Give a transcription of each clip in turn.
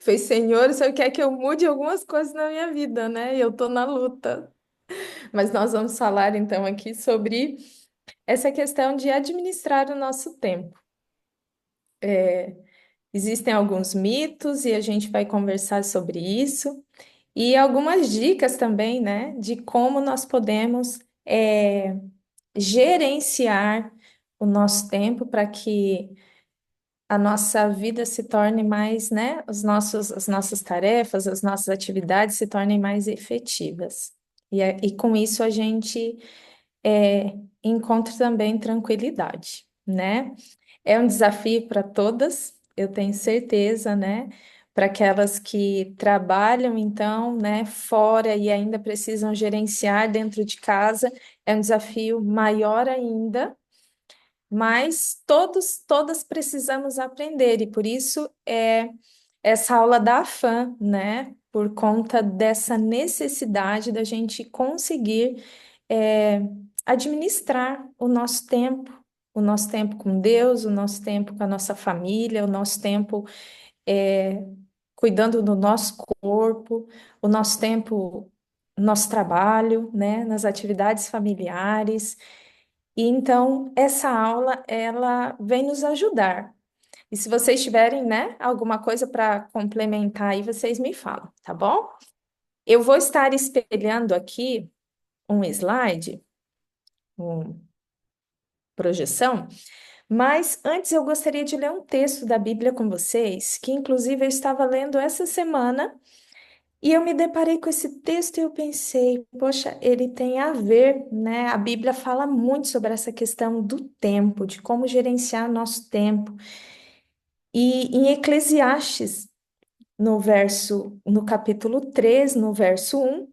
Falei, Senhor, o Senhor quer que eu mude algumas coisas na minha vida, né? E eu tô na luta. Mas nós vamos falar então aqui sobre essa questão de administrar o nosso tempo. Existem alguns mitos e a gente vai conversar sobre isso. E algumas dicas também, né, de como nós podemos gerenciar o nosso tempo para que a nossa vida se torne mais, né, as nossas tarefas, as nossas atividades se tornem mais efetivas. E com isso a gente encontra também tranquilidade, né? É um desafio para todas, eu tenho certeza, né? Para aquelas que trabalham, então, né, fora e ainda precisam gerenciar dentro de casa, é um desafio maior ainda, mas todas precisamos aprender, e por isso é essa aula da AFAM, né? Por conta dessa necessidade da gente conseguir é, administrar o nosso tempo com Deus, o nosso tempo com a nossa família, o nosso tempo é, cuidando do nosso corpo, o nosso tempo, nosso trabalho, né? Nas atividades familiares. E então, essa aula, ela vem nos ajudar. E se vocês tiverem, né, alguma coisa para complementar aí, vocês me falam, tá bom? Eu vou estar espelhando aqui um slide, uma projeção, mas antes eu gostaria de ler um texto da Bíblia com vocês, que inclusive eu estava lendo essa semana, e eu me deparei com esse texto e eu pensei, poxa, ele tem a ver, né? A Bíblia fala muito sobre essa questão do tempo, de como gerenciar nosso tempo. E em Eclesiastes, no capítulo 3, no verso 1,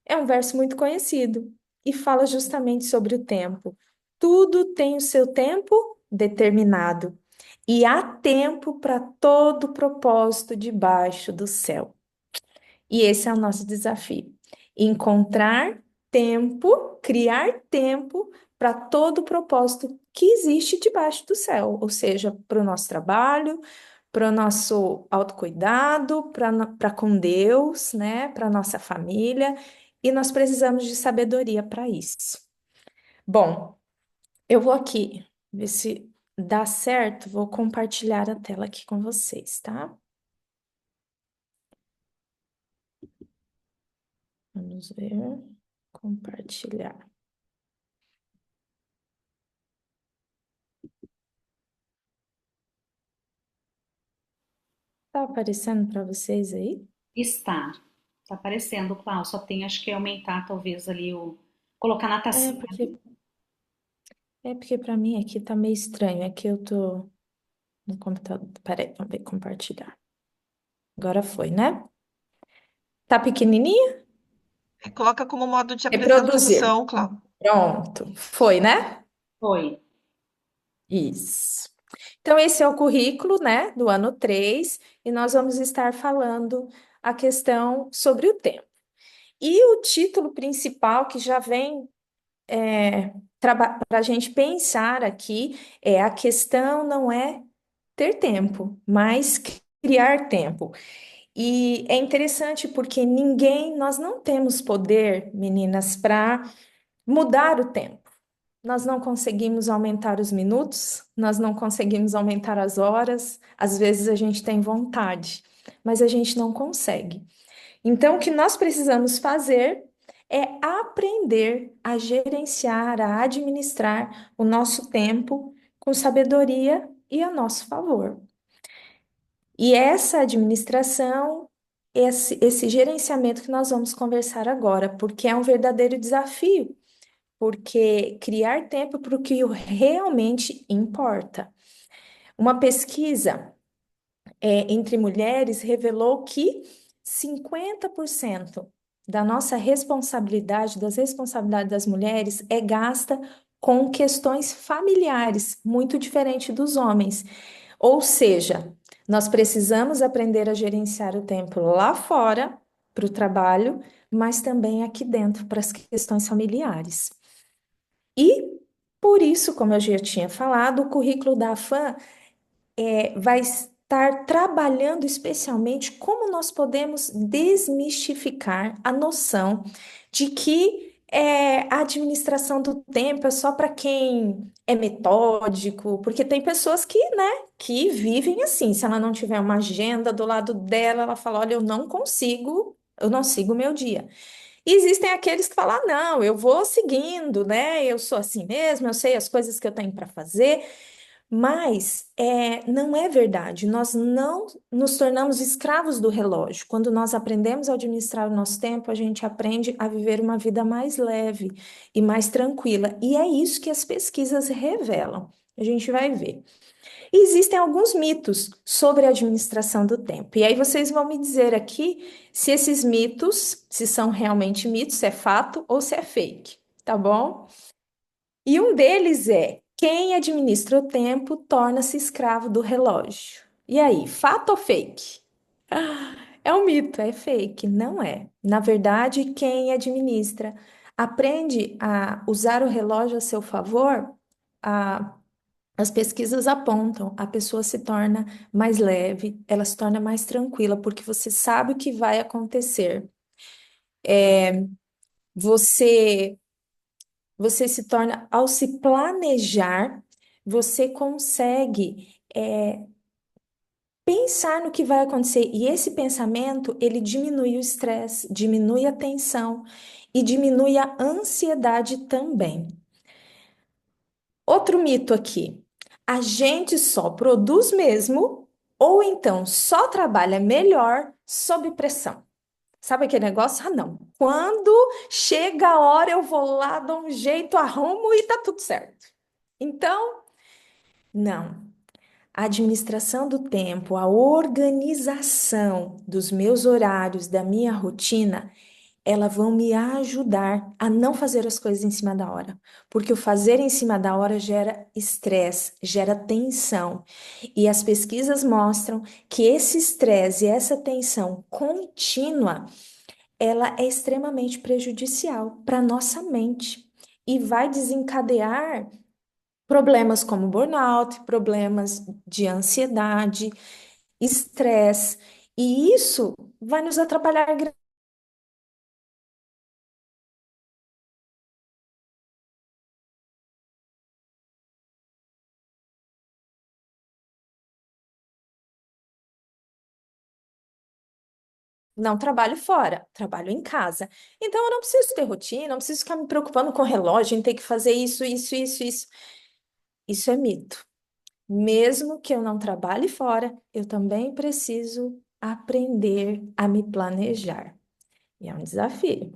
é um verso muito conhecido e fala justamente sobre o tempo. Tudo tem o seu tempo determinado e há tempo para todo propósito debaixo do céu. E esse é o nosso desafio: encontrar tempo, criar tempo para todo o propósito que existe debaixo do céu, ou seja, para o nosso trabalho, para o nosso autocuidado, para com Deus, né, para a nossa família, e nós precisamos de sabedoria para isso. Bom, eu vou aqui ver se dá certo, vou compartilhar a tela aqui com vocês, tá? Vamos ver, compartilhar. Tá aparecendo para vocês aí? Está. Tá aparecendo, Klaus. Só tem, acho que aumentar talvez ali o. Colocar na É tacinha. porque é porque para mim aqui tá meio estranho. É que eu tô no computador. Peraí, vamos ver compartilhar. Agora foi, né? Tá pequenininha? Coloca como modo de Reproduzir. apresentação, Cláudio. Pronto. Foi, né? Foi. Isso. Então, esse é o currículo, né, do ano 3 e nós vamos estar falando a questão sobre o tempo. E o título principal que já vem para a gente pensar aqui é: a questão não é ter tempo, mas criar tempo. E é interessante porque nós não temos poder, meninas, para mudar o tempo. Nós não conseguimos aumentar os minutos, nós não conseguimos aumentar as horas, às vezes a gente tem vontade, mas a gente não consegue. Então, o que nós precisamos fazer é aprender a gerenciar, a administrar o nosso tempo com sabedoria e a nosso favor. E essa administração, esse gerenciamento que nós vamos conversar agora, porque é um verdadeiro desafio, porque criar tempo para o que realmente importa. Uma pesquisa entre mulheres revelou que 50% da nossa responsabilidade, das responsabilidades das mulheres, é gasta com questões familiares, muito diferente dos homens. Ou seja, nós precisamos aprender a gerenciar o tempo lá fora, para o trabalho, mas também aqui dentro, para as questões familiares. E por isso, como eu já tinha falado, o currículo da AFAM estar trabalhando especialmente como nós podemos desmistificar a noção de que a administração do tempo é só para quem é metódico, porque tem pessoas que, né, que vivem assim. Se ela não tiver uma agenda do lado dela, ela fala: olha, eu não consigo, eu não sigo o meu dia. E existem aqueles que falam: "Ah, não, eu vou seguindo, né? Eu sou assim mesmo, eu sei as coisas que eu tenho para fazer." Mas não é verdade. Nós não nos tornamos escravos do relógio. Quando nós aprendemos a administrar o nosso tempo, a gente aprende a viver uma vida mais leve e mais tranquila. E é isso que as pesquisas revelam. A gente vai ver. E existem alguns mitos sobre a administração do tempo. E aí vocês vão me dizer aqui se esses mitos, se são realmente mitos, se é fato ou se é fake, tá bom? E um deles é: quem administra o tempo torna-se escravo do relógio. E aí, fato ou fake? É um mito, é fake, não é. Na verdade, quem administra aprende a usar o relógio a seu favor, a- as pesquisas apontam, a pessoa se torna mais leve, ela se torna mais tranquila, porque você sabe o que vai acontecer. Você Você se torna, ao se planejar, você consegue pensar no que vai acontecer. E esse pensamento, ele diminui o estresse, diminui a tensão e diminui a ansiedade também. Outro mito aqui: a gente só produz mesmo, ou então só trabalha melhor sob pressão. Sabe aquele negócio? Ah, não. Quando chega a hora, eu vou lá, dou um jeito, arrumo e tá tudo certo. Então, não. A administração do tempo, a organização dos meus horários, da minha rotina, elas vão me ajudar a não fazer as coisas em cima da hora. Porque o fazer em cima da hora gera estresse, gera tensão. E as pesquisas mostram que esse estresse e essa tensão contínua, ela é extremamente prejudicial para a nossa mente e vai desencadear problemas como burnout, problemas de ansiedade, estresse, e isso vai nos atrapalhar. Não trabalho fora, trabalho em casa. Então eu não preciso ter rotina, não preciso ficar me preocupando com o relógio, em ter que fazer isso, isso, isso, isso. Isso é mito. Mesmo que eu não trabalhe fora, eu também preciso aprender a me planejar. E é um desafio.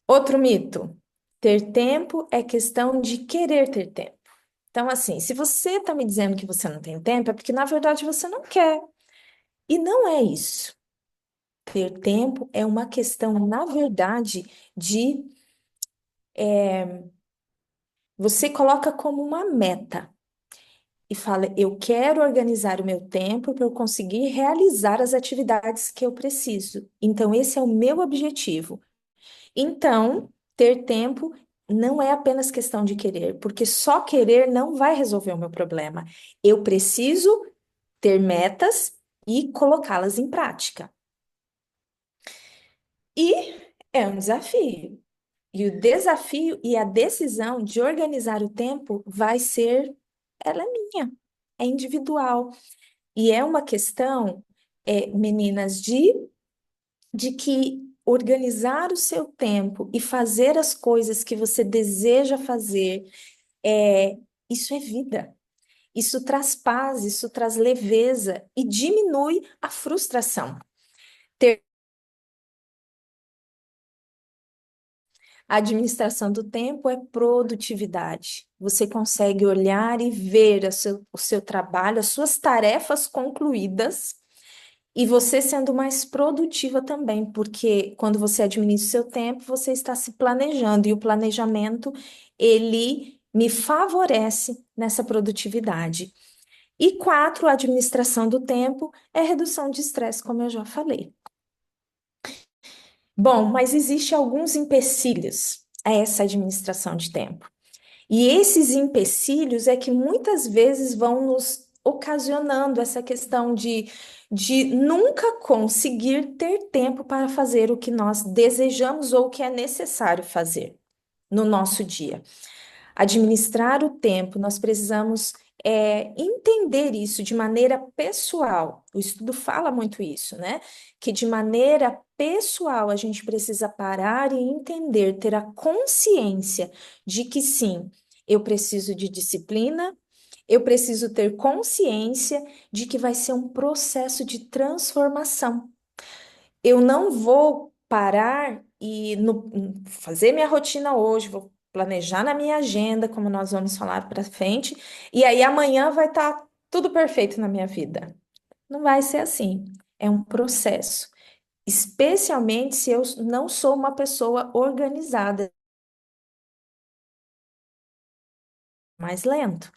Outro mito: ter tempo é questão de querer ter tempo. Então, assim, se você está me dizendo que você não tem tempo, é porque na verdade você não quer. E não é isso. Ter tempo é uma questão, na verdade, de você coloca como uma meta e fala: eu quero organizar o meu tempo para eu conseguir realizar as atividades que eu preciso. Então, esse é o meu objetivo. Então, ter tempo não é apenas questão de querer, porque só querer não vai resolver o meu problema. Eu preciso ter metas e colocá-las em prática. E é um desafio. E o desafio e a decisão de organizar o tempo vai ser, ela é minha, é individual. E é uma questão, meninas, de que organizar o seu tempo e fazer as coisas que você deseja fazer, é, isso é vida. Isso traz paz, isso traz leveza e diminui a frustração. Ter A administração do tempo é produtividade. Você consegue olhar e ver o seu trabalho, as suas tarefas concluídas e você sendo mais produtiva também, porque quando você administra o seu tempo, você está se planejando e o planejamento, ele me favorece nessa produtividade. E quatro, a administração do tempo é redução de estresse, como eu já falei. Bom, mas existe alguns empecilhos a essa administração de tempo. E esses empecilhos é que muitas vezes vão nos ocasionando essa questão de nunca conseguir ter tempo para fazer o que nós desejamos ou o que é necessário fazer no nosso dia. Administrar o tempo, nós precisamos entender isso de maneira pessoal. O estudo fala muito isso, né? Que de maneira pessoal a gente precisa parar e entender, ter a consciência de que sim, eu preciso de disciplina, eu preciso ter consciência de que vai ser um processo de transformação. Eu não vou parar e fazer minha rotina hoje, vou planejar na minha agenda, como nós vamos falar para frente, e aí amanhã vai estar tudo perfeito na minha vida. Não vai ser assim. É um processo. Especialmente se eu não sou uma pessoa organizada, mais lento.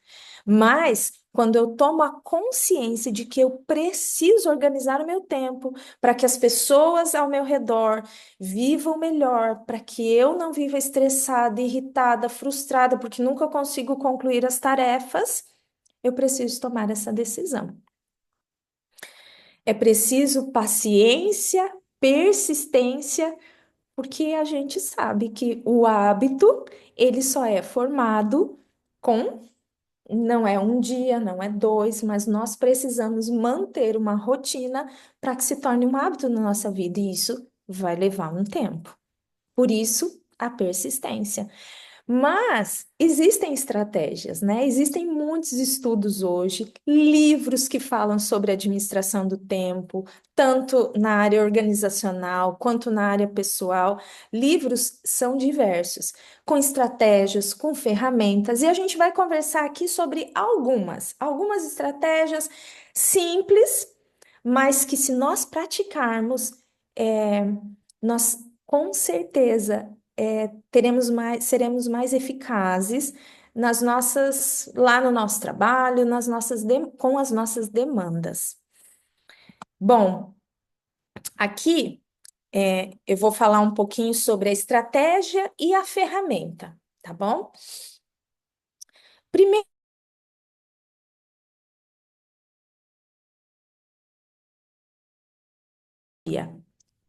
Mas quando eu tomo a consciência de que eu preciso organizar o meu tempo para que as pessoas ao meu redor vivam melhor, para que eu não viva estressada, irritada, frustrada, porque nunca consigo concluir as tarefas, eu preciso tomar essa decisão. É preciso paciência, persistência, porque a gente sabe que o hábito, ele só é formado com não é um dia, não é dois, mas nós precisamos manter uma rotina para que se torne um hábito na nossa vida, e isso vai levar um tempo. Por isso, a persistência. Mas existem estratégias, né? Existem muitos estudos hoje, livros que falam sobre administração do tempo, tanto na área organizacional quanto na área pessoal. Livros são diversos, com estratégias, com ferramentas, e a gente vai conversar aqui sobre algumas estratégias simples, mas que se nós praticarmos, nós com certeza seremos mais eficazes lá no nosso trabalho, com as nossas demandas. Bom, aqui eu vou falar um pouquinho sobre a estratégia e a ferramenta, tá bom? Primeiro,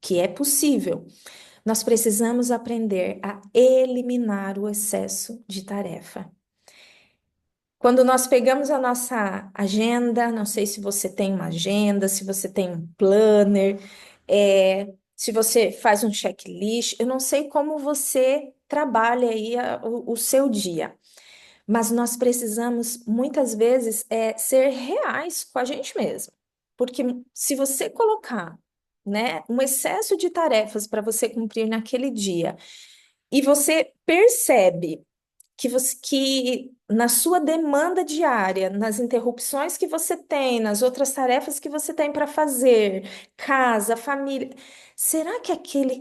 que é possível, nós precisamos aprender a eliminar o excesso de tarefa. Quando nós pegamos a nossa agenda, não sei se você tem uma agenda, se você tem um planner, se você faz um checklist, eu não sei como você trabalha aí o seu dia, mas nós precisamos muitas vezes ser reais com a gente mesmo, porque se você colocar, né, um excesso de tarefas para você cumprir naquele dia e você percebe que na sua demanda diária, nas interrupções que você tem, nas outras tarefas que você tem para fazer, casa, família, será que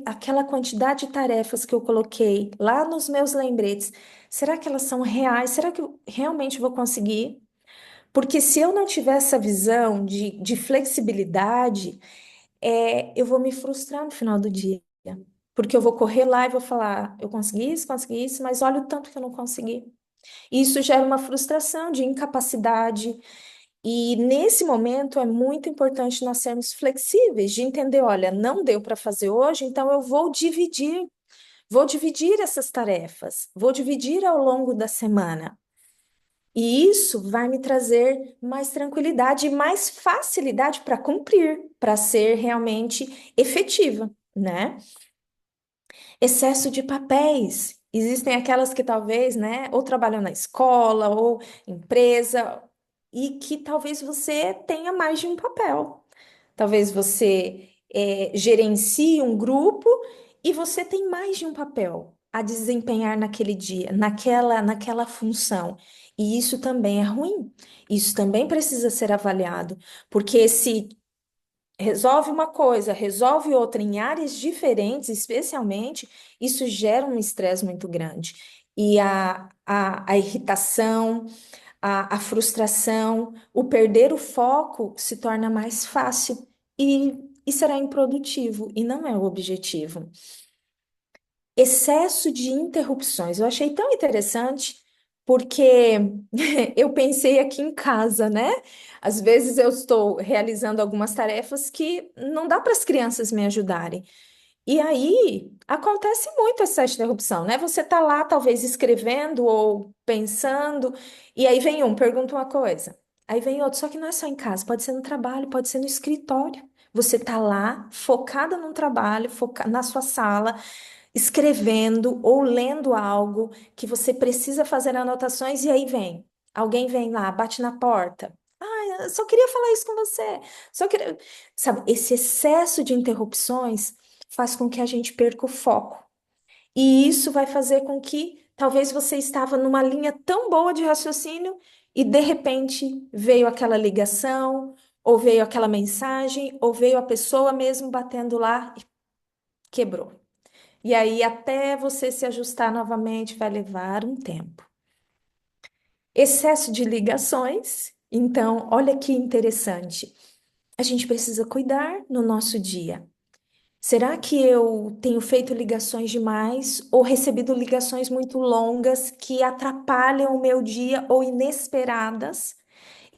aquela quantidade de tarefas que eu coloquei lá nos meus lembretes, será que elas são reais? Será que eu realmente vou conseguir? Porque se eu não tiver essa visão de flexibilidade, eu vou me frustrar no final do dia. Porque eu vou correr lá e vou falar, eu consegui isso, mas olha o tanto que eu não consegui. E isso gera uma frustração de incapacidade. E nesse momento é muito importante nós sermos flexíveis, de entender, olha, não deu para fazer hoje, então eu vou dividir essas tarefas, vou dividir ao longo da semana. E isso vai me trazer mais tranquilidade e mais facilidade para cumprir, para ser realmente efetiva, né? Excesso de papéis. Existem aquelas que talvez, né, ou trabalham na escola ou empresa, e que talvez você tenha mais de um papel. Talvez você gerencie um grupo e você tem mais de um papel a desempenhar naquele dia, naquela função. E isso também é ruim. Isso também precisa ser avaliado, porque se resolve uma coisa, resolve outra em áreas diferentes, especialmente, isso gera um estresse muito grande. E a irritação, a frustração, o perder o foco se torna mais fácil e será improdutivo, e não é o objetivo. Excesso de interrupções. Eu achei tão interessante, porque eu pensei aqui em casa, né? Às vezes eu estou realizando algumas tarefas que não dá para as crianças me ajudarem. E aí acontece muito essa interrupção, né? Você tá lá, talvez escrevendo ou pensando, e aí vem um, pergunta uma coisa, aí vem outro, só que não é só em casa, pode ser no trabalho, pode ser no escritório. Você tá lá, focada num trabalho, na sua sala, escrevendo ou lendo algo que você precisa fazer anotações, e aí vem, alguém vem lá, bate na porta. Ah, eu só queria falar isso com você. Só queria, sabe, esse excesso de interrupções faz com que a gente perca o foco. E isso vai fazer com que talvez você estava numa linha tão boa de raciocínio e de repente veio aquela ligação, ou veio aquela mensagem, ou veio a pessoa mesmo batendo lá e quebrou. E aí, até você se ajustar novamente, vai levar um tempo. Excesso de ligações. Então, olha que interessante. A gente precisa cuidar no nosso dia. Será que eu tenho feito ligações demais ou recebido ligações muito longas que atrapalham o meu dia ou inesperadas?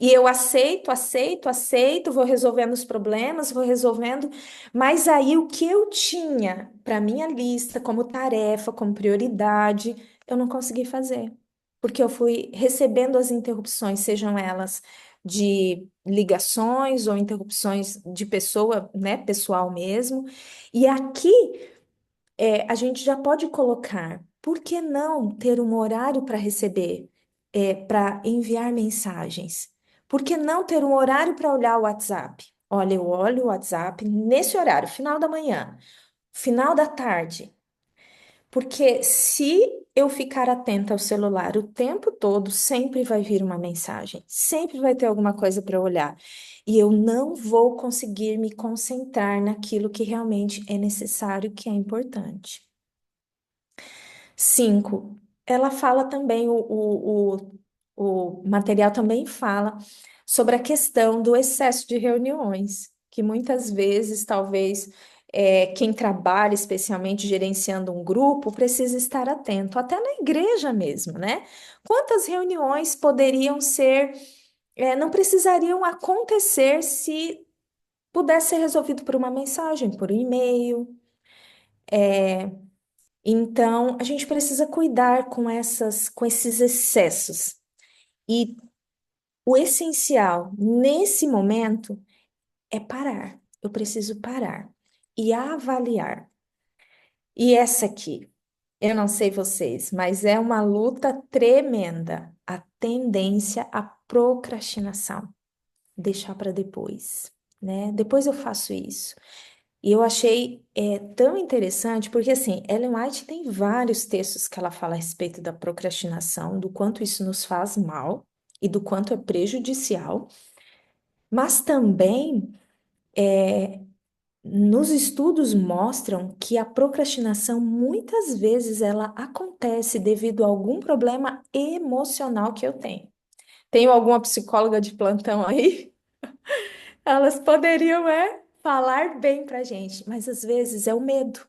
E eu aceito, aceito, aceito, vou resolvendo os problemas, vou resolvendo, mas aí o que eu tinha para minha lista como tarefa, como prioridade, eu não consegui fazer, porque eu fui recebendo as interrupções, sejam elas de ligações ou interrupções de pessoa, né, pessoal mesmo. E aqui a gente já pode colocar, por que não ter um horário para receber, para enviar mensagens? Por que não ter um horário para olhar o WhatsApp? Olha, eu olho o WhatsApp nesse horário, final da manhã, final da tarde. Porque se eu ficar atenta ao celular o tempo todo, sempre vai vir uma mensagem, sempre vai ter alguma coisa para olhar. E eu não vou conseguir me concentrar naquilo que realmente é necessário, que é importante. 5. Ela fala também, o material também fala sobre a questão do excesso de reuniões, que muitas vezes, talvez, quem trabalha, especialmente gerenciando um grupo, precisa estar atento, até na igreja mesmo, né? Quantas reuniões poderiam ser, não precisariam acontecer se pudesse ser resolvido por uma mensagem, por um e-mail. Então, a gente precisa cuidar com esses excessos. E o essencial nesse momento é parar. Eu preciso parar e avaliar. E essa aqui, eu não sei vocês, mas é uma luta tremenda. A tendência à procrastinação. Deixar para depois, né? Depois eu faço isso. E eu achei tão interessante, porque assim, Ellen White tem vários textos que ela fala a respeito da procrastinação, do quanto isso nos faz mal e do quanto é prejudicial, mas também nos estudos mostram que a procrastinação muitas vezes ela acontece devido a algum problema emocional que eu tenho. Tenho alguma psicóloga de plantão aí? Elas poderiam, falar bem pra gente, mas às vezes é o medo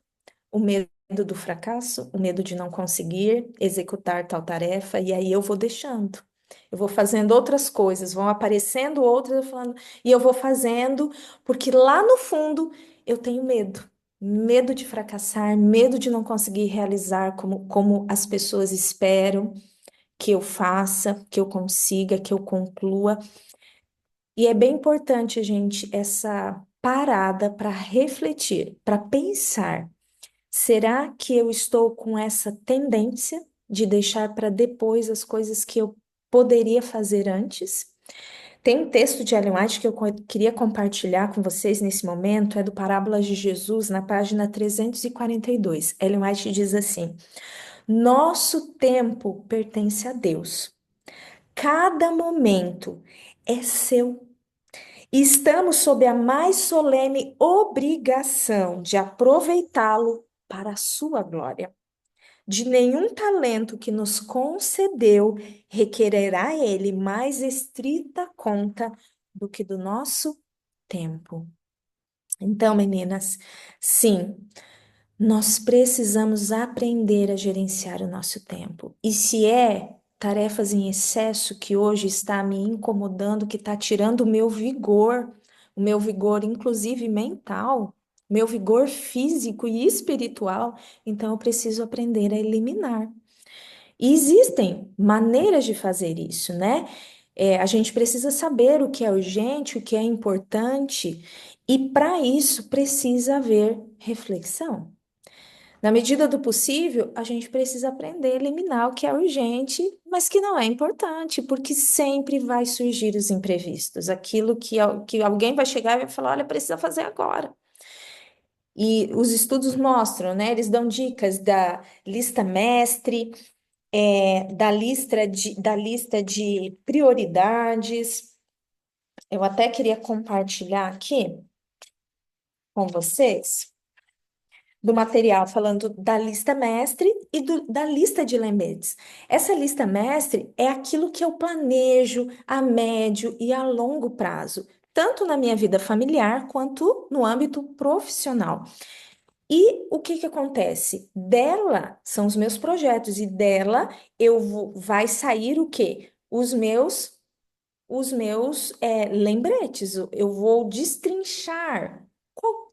do fracasso, o medo de não conseguir executar tal tarefa, e aí eu vou deixando. Eu vou fazendo outras coisas, vão aparecendo outras, eu falando, e eu vou fazendo, porque lá no fundo eu tenho medo. Medo de fracassar, medo de não conseguir realizar como as pessoas esperam que eu faça, que eu consiga, que eu conclua. E é bem importante, gente, essa parada para refletir, para pensar. Será que eu estou com essa tendência de deixar para depois as coisas que eu poderia fazer antes? Tem um texto de Ellen White que eu queria compartilhar com vocês nesse momento, é do Parábolas de Jesus, na página 342. Ellen White diz assim: Nosso tempo pertence a Deus. Cada momento é seu. E estamos sob a mais solene obrigação de aproveitá-lo para a sua glória. De nenhum talento que nos concedeu requererá ele mais estrita conta do que do nosso tempo. Então, meninas, sim, nós precisamos aprender a gerenciar o nosso tempo. E se é tarefas em excesso que hoje está me incomodando, que está tirando o meu vigor, inclusive mental, meu vigor físico e espiritual. Então, eu preciso aprender a eliminar. E existem maneiras de fazer isso, né? A gente precisa saber o que é urgente, o que é importante, e para isso precisa haver reflexão. Na medida do possível, a gente precisa aprender a eliminar o que é urgente, mas que não é importante, porque sempre vai surgir os imprevistos, aquilo que alguém vai chegar e vai falar: olha, precisa fazer agora. E os estudos mostram, né? Eles dão dicas da lista mestre, da lista de prioridades. Eu até queria compartilhar aqui com vocês do material falando da lista mestre e da lista de lembretes. Essa lista mestre é aquilo que eu planejo a médio e a longo prazo, tanto na minha vida familiar quanto no âmbito profissional. E o que que acontece? Dela são os meus projetos e dela vai sair o quê? Os meus lembretes. Eu vou destrinchar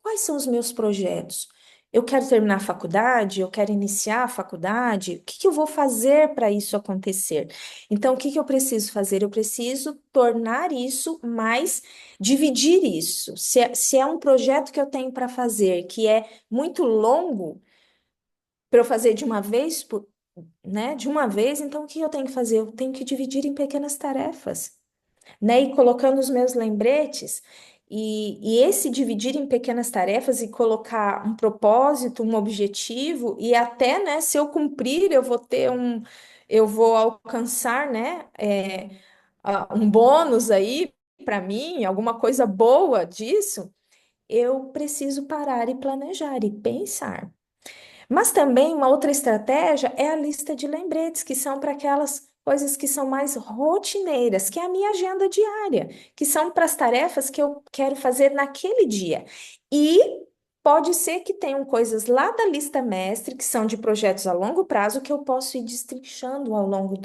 quais são os meus projetos. Eu quero terminar a faculdade, eu quero iniciar a faculdade, o que que eu vou fazer para isso acontecer? Então, o que que eu preciso fazer? Eu preciso tornar isso mais, dividir isso. Se é um projeto que eu tenho para fazer que é muito longo, para eu fazer de uma vez, né? De uma vez, então o que eu tenho que fazer? Eu tenho que dividir em pequenas tarefas, né? E colocando os meus lembretes. E esse dividir em pequenas tarefas e colocar um propósito, um objetivo, e até, né, se eu cumprir, eu vou alcançar, né, um bônus aí para mim, alguma coisa boa disso, eu preciso parar e planejar e pensar. Mas também uma outra estratégia é a lista de lembretes, que são para aquelas coisas que são mais rotineiras, que é a minha agenda diária, que são para as tarefas que eu quero fazer naquele dia. E pode ser que tenham coisas lá da lista mestre, que são de projetos a longo prazo, que eu posso ir destrinchando ao longo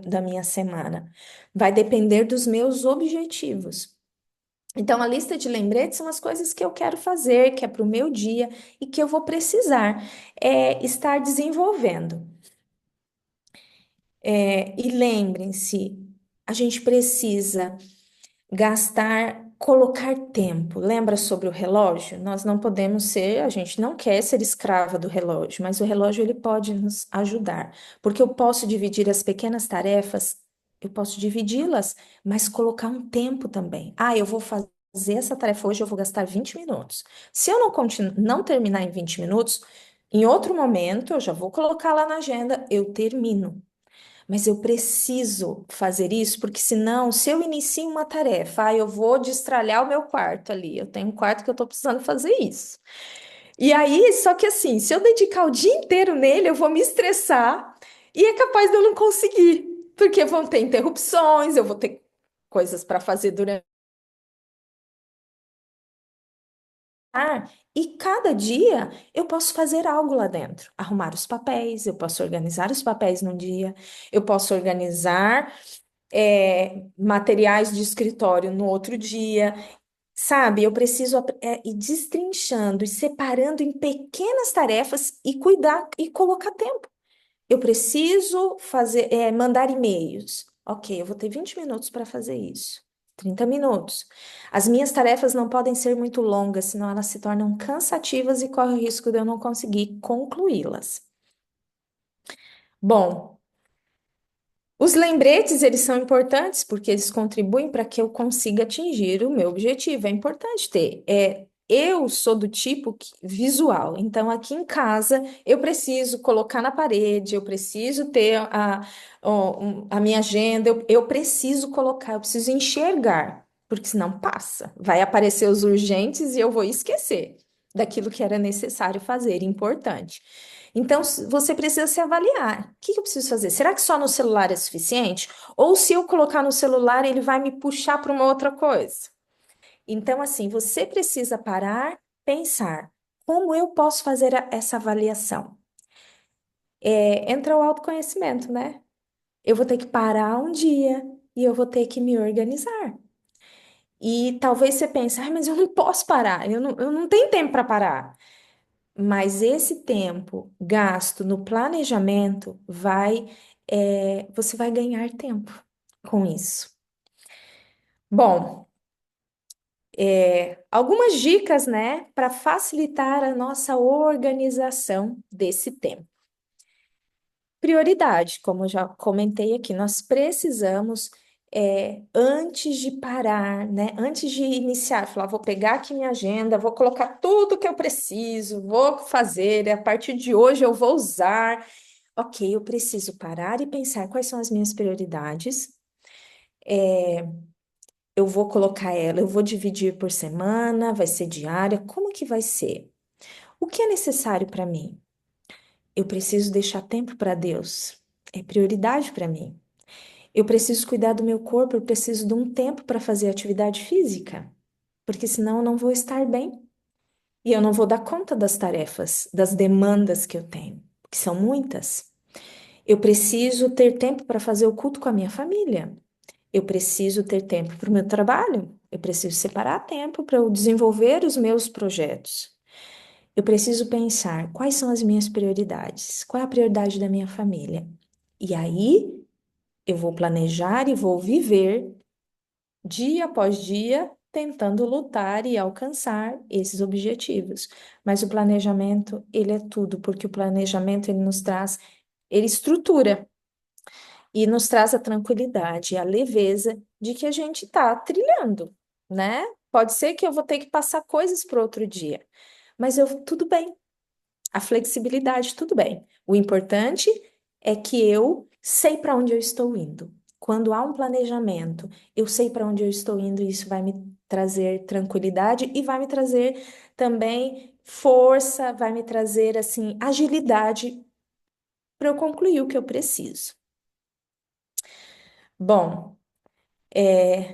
da minha semana. Vai depender dos meus objetivos. Então, a lista de lembretes são as coisas que eu quero fazer, que é para o meu dia e que eu vou precisar estar desenvolvendo. E lembrem-se, a gente precisa colocar tempo. Lembra sobre o relógio? Nós não podemos ser, a gente não quer ser escrava do relógio, mas o relógio ele pode nos ajudar, porque eu posso dividir as pequenas tarefas, eu posso dividi-las, mas colocar um tempo também. Ah, eu vou fazer essa tarefa hoje, eu vou gastar 20 minutos. Se eu não terminar em 20 minutos, em outro momento eu já vou colocar lá na agenda, eu termino. Mas eu preciso fazer isso, porque senão, se eu inicio uma tarefa, eu vou destralhar o meu quarto ali. Eu tenho um quarto que eu tô precisando fazer isso. E aí, só que assim, se eu dedicar o dia inteiro nele, eu vou me estressar e é capaz de eu não conseguir, porque vão ter interrupções, eu vou ter coisas para fazer durante. E cada dia eu posso fazer algo lá dentro. Arrumar os papéis, eu posso organizar os papéis num dia, eu posso organizar materiais de escritório no outro dia, sabe? Eu preciso ir destrinchando e separando em pequenas tarefas e cuidar e colocar tempo. Eu preciso mandar e-mails. Ok, eu vou ter 20 minutos para fazer isso. 30 minutos. As minhas tarefas não podem ser muito longas, senão elas se tornam cansativas e corre o risco de eu não conseguir concluí-las. Bom, os lembretes, eles são importantes porque eles contribuem para que eu consiga atingir o meu objetivo. É importante ter. Eu sou do tipo visual, então aqui em casa eu preciso colocar na parede, eu preciso ter a minha agenda, eu preciso colocar, eu preciso enxergar, porque senão passa. Vai aparecer os urgentes e eu vou esquecer daquilo que era necessário fazer, importante. Então, você precisa se avaliar. O que que eu preciso fazer? Será que só no celular é suficiente? Ou se eu colocar no celular, ele vai me puxar para uma outra coisa? Então, assim, você precisa parar, pensar, como eu posso fazer essa avaliação? Entra o autoconhecimento, né? eu vou ter que parar um dia e eu vou ter que me organizar. E talvez você pense, ah, mas eu não posso parar, eu não tenho tempo para parar. Mas esse tempo gasto no planejamento você vai ganhar tempo com isso. Bom, algumas dicas, né, para facilitar a nossa organização desse tempo. Prioridade, como eu já comentei aqui, nós precisamos, antes de parar, né, antes de iniciar, falar, vou pegar aqui minha agenda, vou colocar tudo que eu preciso, vou fazer, a partir de hoje eu vou usar. Ok, eu preciso parar e pensar quais são as minhas prioridades. Eu vou colocar ela, eu vou dividir por semana, vai ser diária, como que vai ser? O que é necessário para mim? Eu preciso deixar tempo para Deus. É prioridade para mim. Eu preciso cuidar do meu corpo, eu preciso de um tempo para fazer atividade física, porque senão eu não vou estar bem e eu não vou dar conta das tarefas, das demandas que eu tenho, que são muitas. Eu preciso ter tempo para fazer o culto com a minha família. Eu preciso ter tempo para o meu trabalho. Eu preciso separar tempo para eu desenvolver os meus projetos. Eu preciso pensar quais são as minhas prioridades, qual é a prioridade da minha família. E aí eu vou planejar e vou viver dia após dia tentando lutar e alcançar esses objetivos. Mas o planejamento, ele é tudo, porque o planejamento ele nos traz, ele estrutura e nos traz a tranquilidade, a leveza de que a gente está trilhando, né? Pode ser que eu vou ter que passar coisas para outro dia, mas tudo bem. A flexibilidade, tudo bem. O importante é que eu sei para onde eu estou indo. Quando há um planejamento, eu sei para onde eu estou indo e isso vai me trazer tranquilidade e vai me trazer também força, vai me trazer assim agilidade para eu concluir o que eu preciso. Bom,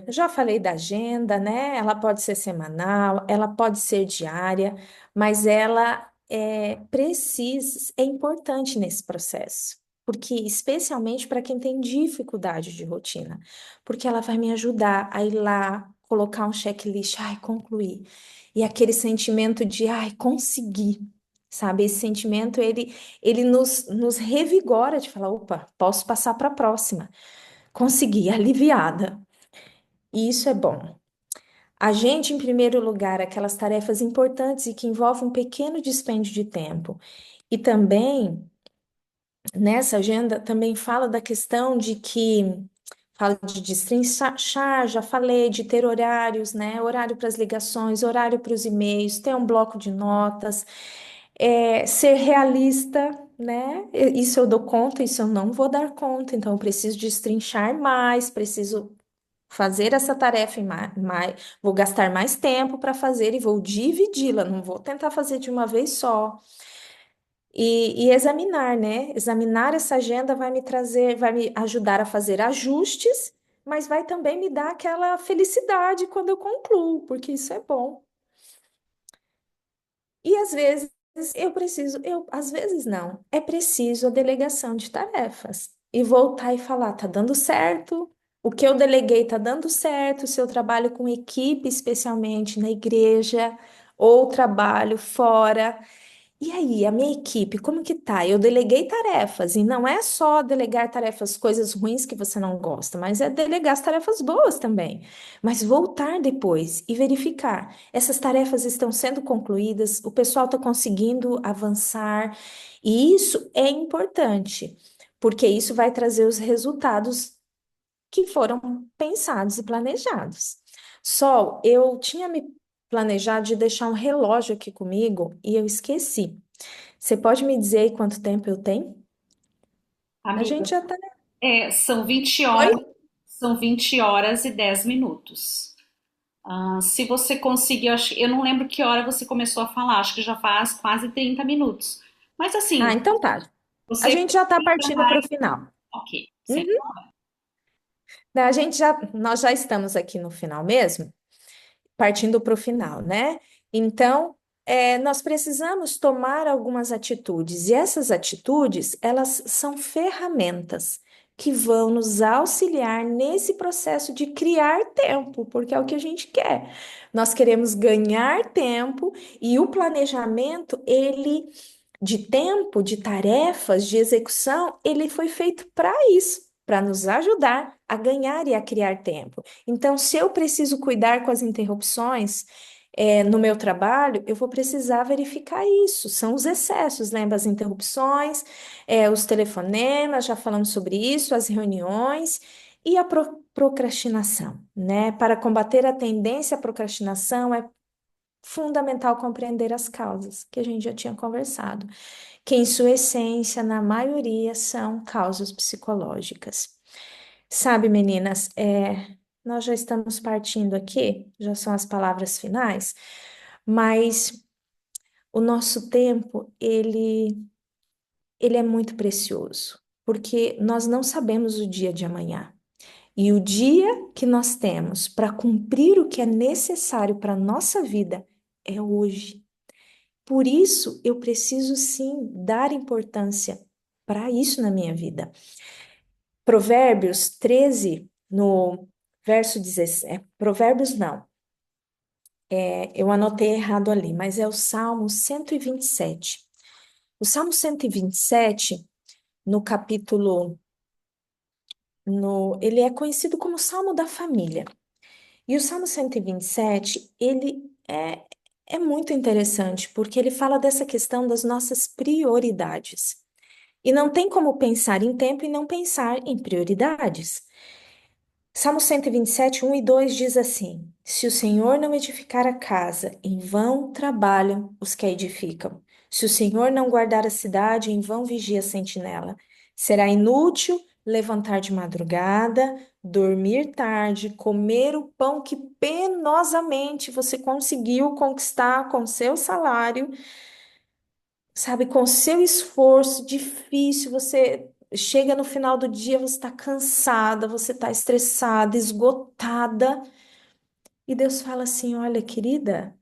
já falei da agenda, né? Ela pode ser semanal, ela pode ser diária, mas ela é importante nesse processo, porque especialmente para quem tem dificuldade de rotina, porque ela vai me ajudar a ir lá, colocar um checklist, ai, concluir. E aquele sentimento de, ai, consegui. Sabe, esse sentimento ele nos revigora de falar, opa, posso passar para a próxima. Consegui, aliviada. E isso é bom. A gente, em primeiro lugar, aquelas tarefas importantes e que envolvem um pequeno dispêndio de tempo. E também, nessa agenda, também fala da questão de que, fala de destrinchar, já falei, de ter horários, né? Horário para as ligações, horário para os e-mails, ter um bloco de notas, ser realista, né? Isso eu dou conta, isso eu não vou dar conta, então eu preciso destrinchar mais, preciso fazer essa tarefa vou gastar mais tempo para fazer e vou dividi-la, não vou tentar fazer de uma vez só. E examinar, né? Examinar essa agenda vai me trazer, vai me ajudar a fazer ajustes, mas vai também me dar aquela felicidade quando eu concluo, porque isso é bom. E às vezes às vezes não, é preciso a delegação de tarefas e voltar e falar, tá dando certo, o que eu deleguei tá dando certo, se eu trabalho com equipe, especialmente na igreja, ou trabalho fora. E aí, a minha equipe, como que tá? Eu deleguei tarefas, e não é só delegar tarefas, coisas ruins que você não gosta, mas é delegar as tarefas boas também. Mas voltar depois e verificar, essas tarefas estão sendo concluídas, o pessoal está conseguindo avançar, e isso é importante, porque isso vai trazer os resultados que foram pensados e planejados. Sol, eu tinha me planejado de deixar um relógio aqui comigo e eu esqueci. Você pode me dizer aí quanto tempo eu tenho? A gente Amiga, já tá. são 20 Oi? horas, são 20 horas e 10 minutos. Se você conseguir, eu não lembro que hora você começou a falar, acho que já faz quase 30 minutos. Mas Ah, assim, então tá. A você gente já tá fica partindo para o mais, final. ok, Uhum. sempre. Né, nós já estamos aqui no final mesmo, partindo para o final, né? Então, nós precisamos tomar algumas atitudes, e essas atitudes, elas são ferramentas que vão nos auxiliar nesse processo de criar tempo, porque é o que a gente quer. Nós queremos ganhar tempo e o planejamento, ele de tempo, de tarefas, de execução, ele foi feito para isso, para nos ajudar a ganhar e a criar tempo. Então, se eu preciso cuidar com as interrupções, no meu trabalho, eu vou precisar verificar isso. São os excessos, lembra? As interrupções, os telefonemas, já falamos sobre isso, as reuniões e a procrastinação, né? Para combater a tendência à procrastinação, é fundamental compreender as causas, que a gente já tinha conversado, que em sua essência, na maioria, são causas psicológicas. Sabe, meninas, nós já estamos partindo aqui, já são as palavras finais, mas o nosso tempo, ele é muito precioso, porque nós não sabemos o dia de amanhã. E o dia que nós temos para cumprir o que é necessário para a nossa vida é hoje. Por isso, eu preciso sim dar importância para isso na minha vida. Provérbios 13, no verso 17. Provérbios não, eu anotei errado ali, mas é o Salmo 127. O Salmo 127, no capítulo, ele é conhecido como Salmo da Família. E o Salmo 127, ele é muito interessante, porque ele fala dessa questão das nossas prioridades. E não tem como pensar em tempo e não pensar em prioridades. Salmo 127, 1 e 2 diz assim: Se o Senhor não edificar a casa, em vão trabalham os que a edificam. Se o Senhor não guardar a cidade, em vão vigia a sentinela. Será inútil levantar de madrugada, dormir tarde, comer o pão que penosamente você conseguiu conquistar com seu salário, sabe, com seu esforço difícil, você chega no final do dia, você está cansada, você está estressada, esgotada, e Deus fala assim: Olha, querida,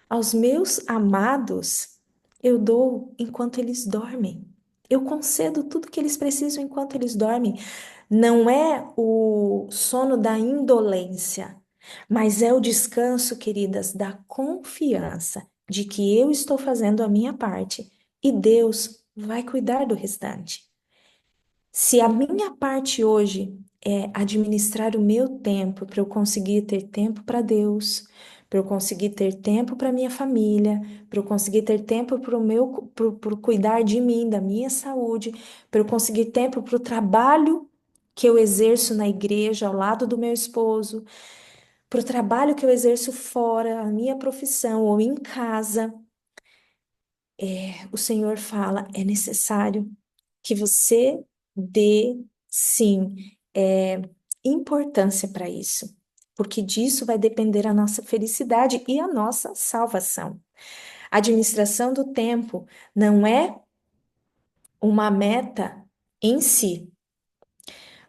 aos meus amados eu dou enquanto eles dormem. Eu concedo tudo que eles precisam enquanto eles dormem. Não é o sono da indolência, mas é o descanso, queridas, da confiança de que eu estou fazendo a minha parte e Deus vai cuidar do restante. Se a minha parte hoje é administrar o meu tempo para eu conseguir ter tempo para Deus, para eu conseguir ter tempo para minha família, para eu conseguir ter tempo para o meu, para cuidar de mim, da minha saúde, para eu conseguir tempo para o trabalho que eu exerço na igreja ao lado do meu esposo, para o trabalho que eu exerço fora, a minha profissão ou em casa, o Senhor fala, é necessário que você dê, sim, importância para isso, porque disso vai depender a nossa felicidade e a nossa salvação. A administração do tempo não é uma meta em si,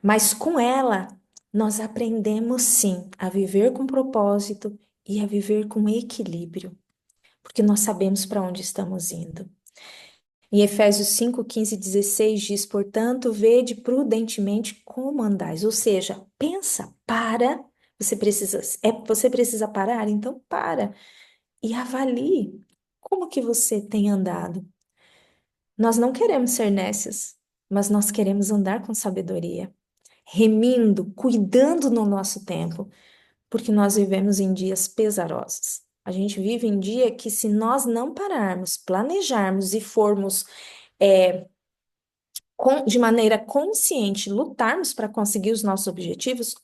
mas com ela nós aprendemos sim a viver com propósito e a viver com equilíbrio, porque nós sabemos para onde estamos indo. Em Efésios 5, 15 e 16 diz: Portanto, vede prudentemente como andais. Ou seja, pensa, para. Você precisa parar? Então para e avalie como que você tem andado. Nós não queremos ser nécios, mas nós queremos andar com sabedoria, remindo, cuidando no nosso tempo, porque nós vivemos em dias pesarosos. A gente vive em dia que, se nós não pararmos, planejarmos e formos de maneira consciente, lutarmos para conseguir os nossos objetivos,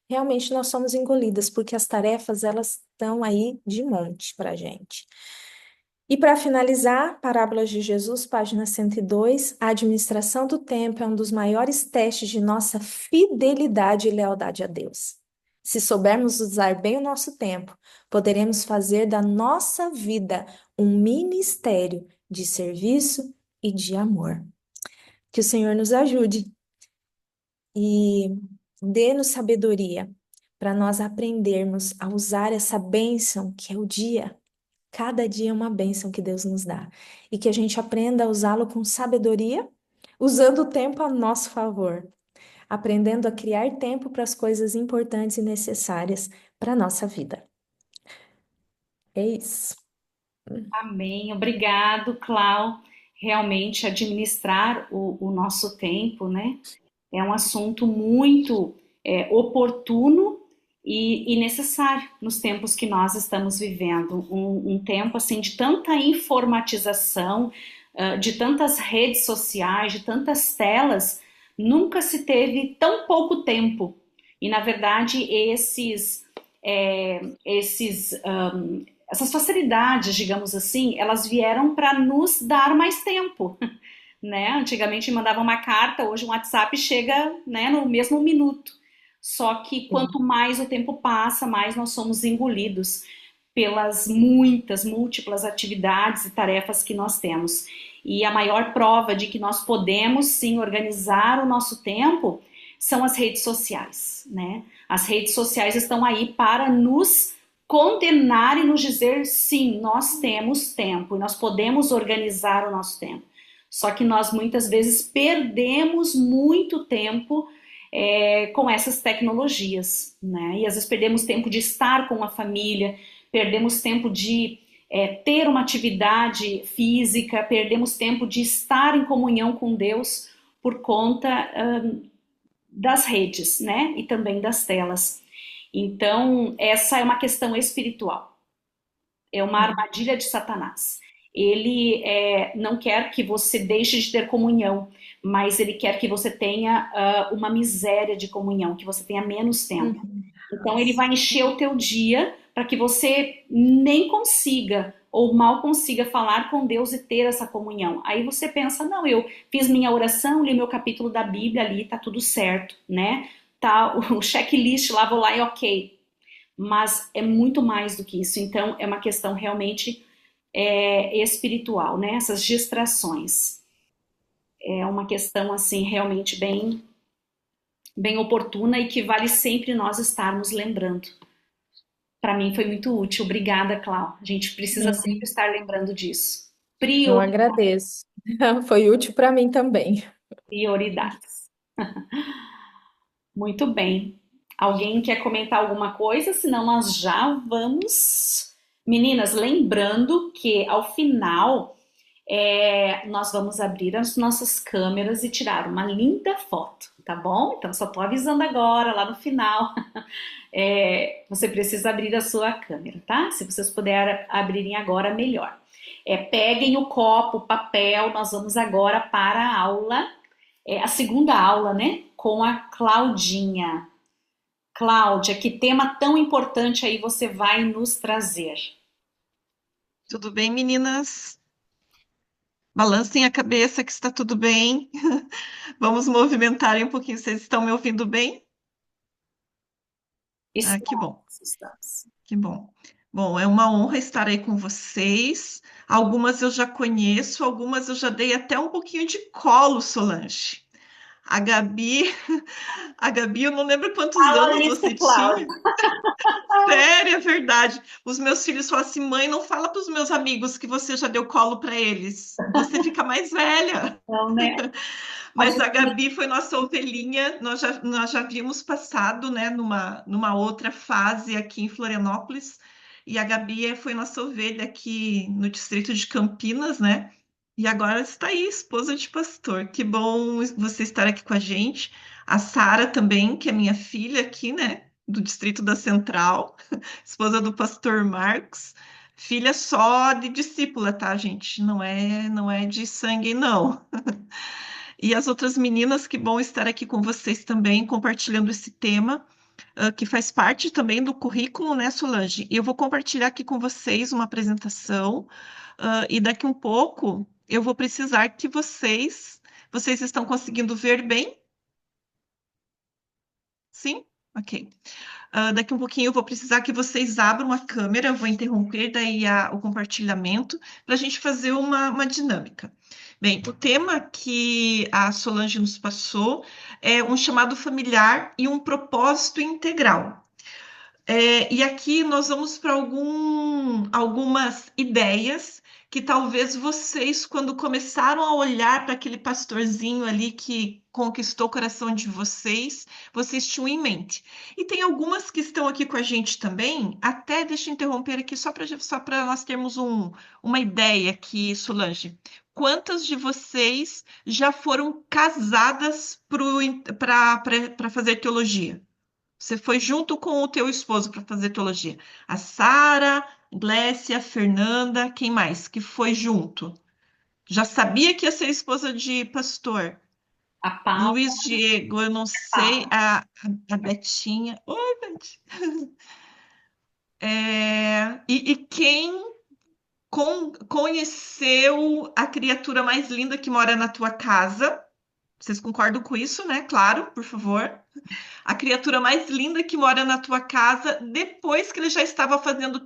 realmente nós somos engolidas, porque as tarefas, elas estão aí de monte para a gente. E para finalizar, Parábolas de Jesus, página 102, a administração do tempo é um dos maiores testes de nossa fidelidade e lealdade a Deus. Se soubermos usar bem o nosso tempo, poderemos fazer da nossa vida um ministério de serviço e de amor. Que o Senhor nos ajude e dê-nos sabedoria para nós aprendermos a usar essa bênção que é o dia. Cada dia é uma bênção que Deus nos dá. E que a gente aprenda a usá-lo com sabedoria, usando o tempo a nosso favor. aprendendo a criar tempo para as coisas importantes e necessárias para a nossa vida. É isso. Amém. Obrigado, Clau. Realmente, administrar o nosso tempo, né? É um assunto muito oportuno e necessário nos tempos que nós estamos vivendo. Um tempo assim de tanta informatização, de tantas redes sociais, de tantas telas, nunca se teve tão pouco tempo. E na verdade essas facilidades, digamos assim, elas vieram para nos dar mais tempo, né? Antigamente mandava uma carta, hoje um WhatsApp chega, né, no mesmo minuto. Só que quanto mais o tempo passa, mais nós somos engolidos pelas muitas, múltiplas atividades e tarefas que nós temos. E a maior prova de que nós podemos sim organizar o nosso tempo são as redes sociais, né? As redes sociais estão aí para nos condenar e nos dizer sim, nós temos tempo e nós podemos organizar o nosso tempo. Só que nós muitas vezes perdemos muito tempo com essas tecnologias, né? E às vezes perdemos tempo de estar com a família, perdemos tempo de ter uma atividade física, perdemos tempo de estar em comunhão com Deus por conta das redes, né? E também das telas. Então, essa é uma questão espiritual, é uma armadilha de Satanás. Ele não quer que você deixe de ter comunhão, mas ele quer que você tenha uma miséria de comunhão, que você tenha menos tempo. Então ele vai encher o teu dia para que você nem consiga ou mal consiga falar com Deus e ter essa comunhão. Aí você pensa, não, eu fiz minha oração, li meu capítulo da Bíblia ali, tá tudo certo, né? Tá o checklist lá, vou lá e ok. Mas é muito mais do que isso. Então é uma questão realmente espiritual, né? Essas distrações. É uma questão assim realmente bem oportuna e que vale sempre nós estarmos lembrando. Para mim foi muito útil. Obrigada, Clau. A gente precisa sempre estar lembrando disso. Eu agradeço. Foi útil para mim também. Prioridades. Muito bem. Alguém quer comentar alguma coisa? Senão nós já vamos. Meninas, lembrando que ao final nós vamos abrir as nossas câmeras e tirar uma linda foto, tá bom? Então só tô avisando agora, lá no final. Você precisa abrir a sua câmera, tá? Se vocês puderem abrirem agora, melhor. Peguem o copo, o papel, nós vamos agora para a aula, a segunda aula, né? Com a Claudinha. Cláudia, que tema tão importante aí você vai nos trazer? Tudo bem, meninas? Balancem a cabeça que está tudo bem. Vamos movimentar um pouquinho. Vocês estão me ouvindo bem? Ah, que bom, Estamos. que bom. Bom, é uma honra estar aí com vocês. Algumas eu já conheço, algumas eu já dei até um pouquinho de colo, Solange. A Gabi, a Gabi, eu não lembro quantos Fala anos isso, você Cláudia. tinha. Sério, é verdade. Os meus filhos falam assim, mãe, não fala para os meus amigos que você já deu colo para eles. Você fica mais velha. Então, né? Mas a Gabi foi nossa ovelhinha. Nós já havíamos passado, né, numa outra fase aqui em Florianópolis. E a Gabi foi nossa ovelha aqui no distrito de Campinas, né? E agora está aí, esposa de pastor. Que bom você estar aqui com a gente. A Sara também, que é minha filha aqui, né? Do distrito da Central, esposa do pastor Marcos. Filha só de discípula, tá, gente? Não é de sangue, não. E as outras meninas, que bom estar aqui com vocês também, compartilhando esse tema, que faz parte também do currículo, né, Solange? E eu vou compartilhar aqui com vocês uma apresentação, e daqui um pouco eu vou precisar que vocês estão conseguindo ver bem? Sim? Ok. Daqui um pouquinho eu vou precisar que vocês abram a câmera, eu vou interromper daí o compartilhamento para a gente fazer uma dinâmica. Bem, o tema que a Solange nos passou é um chamado familiar e um propósito integral. E aqui nós vamos para algumas ideias que talvez vocês, quando começaram a olhar para aquele pastorzinho ali que conquistou o coração de vocês, vocês tinham em mente. E tem algumas que estão aqui com a gente também, até deixa eu interromper aqui só para nós termos uma ideia aqui, Solange. Quantas de vocês já foram casadas para fazer teologia? Você foi junto com o teu esposo para fazer teologia. A Sara, Glécia, Fernanda, quem mais que foi junto? Já sabia que ia ser esposa de pastor. A Paula, Luiz Diego, eu não sei. Paula. A Betinha. Oi, Betinha. E quem conheceu a criatura mais linda que mora na tua casa? Vocês concordam com isso, né? Claro, por favor. A criatura mais linda que mora na tua casa depois que ele já estava fazendo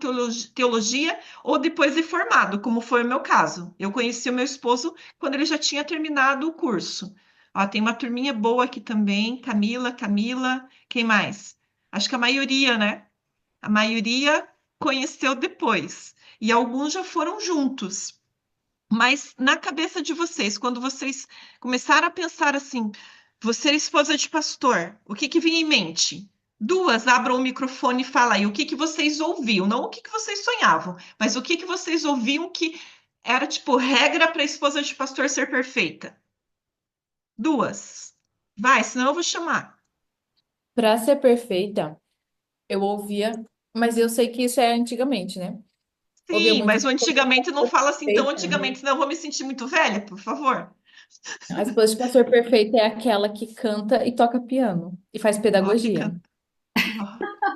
teologia ou depois de formado, como foi o meu caso. Eu conheci o meu esposo quando ele já tinha terminado o curso. Ó, tem uma turminha boa aqui também, Camila, quem mais? Acho que a maioria, né? A maioria conheceu depois. E alguns já foram juntos. Mas na cabeça de vocês, quando vocês começaram a pensar assim, você é esposa de pastor, o que que vinha em mente? Duas, abram o microfone e fala aí, o que que vocês ouviam? Não o que que vocês sonhavam, mas o que que vocês ouviam que era tipo regra para a esposa de pastor ser perfeita? Duas. Vai, senão eu vou chamar. Pra ser perfeita, eu ouvia, mas eu sei que isso é antigamente, né? Ouvia Sim, muito mas o esposa de antigamente não pastor fala assim tão perfeita. antigamente, senão eu vou me sentir muito velha, por favor. A esposa de pastor perfeita é aquela que canta e toca piano e faz Ó, que pedagogia. can...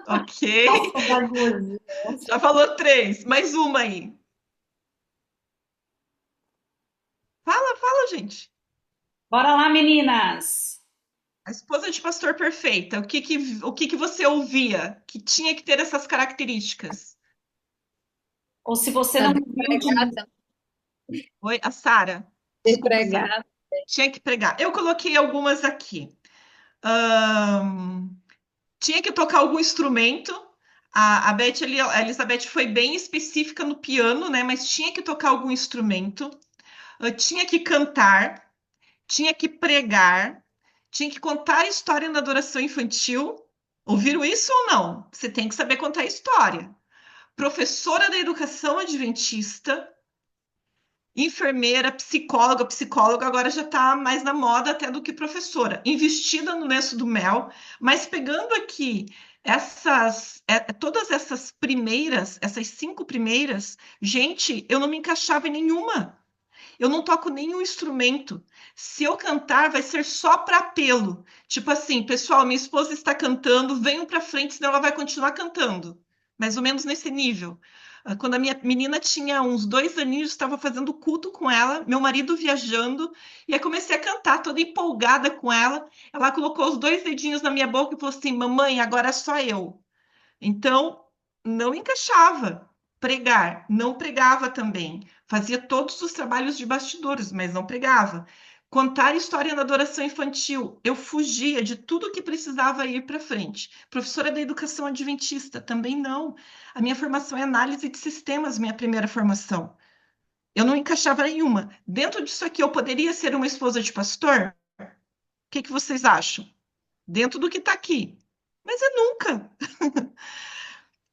Ó, ok. Pedagogia. Já falou três, mais uma aí. Fala, gente. Bora lá, meninas! A esposa de pastor perfeita, o que que você ouvia que tinha que ter essas características? Ou se você não Canta viu de... empregada, Oi, a Sara. Desculpa, Sara. empregada. Tinha que pregar. Eu coloquei algumas aqui. Ahn, Tinha que tocar algum instrumento. A Beth ali, a Elizabeth foi bem específica no piano, né? Mas tinha que tocar algum instrumento. Tinha que cantar. Tinha que pregar. Tinha que contar história na adoração infantil. Ouviram isso ou não? Você tem que saber contar história. Professora da educação adventista, enfermeira, psicóloga agora já está mais na moda até do que professora, investida no lenço do mel, mas pegando aqui todas essas primeiras, essas 5 primeiras, gente, eu não me encaixava em nenhuma. Eu não toco nenhum instrumento. Se eu cantar, vai ser só para apelo. Tipo assim, pessoal, minha esposa está cantando, venham para frente, senão ela vai continuar cantando. Mais ou menos nesse nível. Quando a minha menina tinha uns 2 aninhos, estava fazendo culto com ela, meu marido viajando, e aí comecei a cantar, toda empolgada com ela. Ela colocou os 2 dedinhos na minha boca e falou assim: Mamãe, agora é só eu. Então, não encaixava. Pregar, não pregava também. Fazia todos os trabalhos de bastidores, mas não pregava. Contar história na adoração infantil, eu fugia de tudo que precisava ir para frente. Professora da educação adventista, também não. A minha formação é análise de sistemas, minha primeira formação. Eu não encaixava nenhuma. Dentro disso aqui, eu poderia ser uma esposa de pastor? O que que vocês acham? Dentro do que está aqui. Mas é nunca.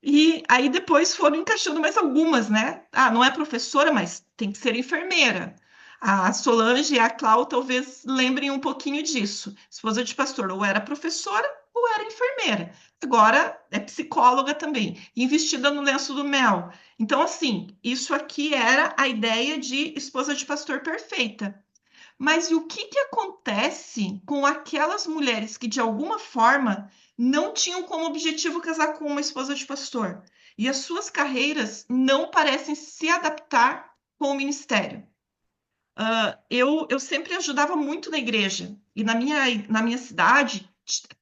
E aí depois foram encaixando mais algumas, né? Ah, não é professora, mas tem que ser enfermeira. A Solange e a Clau talvez lembrem um pouquinho disso. Esposa de pastor, ou era professora ou era enfermeira. Agora é psicóloga também, investida no lenço do mel. Então, assim, isso aqui era a ideia de esposa de pastor perfeita. Mas e o que que acontece com aquelas mulheres que, de alguma forma, não tinham como objetivo casar com uma esposa de pastor? E as suas carreiras não parecem se adaptar com o ministério. Eu sempre ajudava muito na igreja. E na minha cidade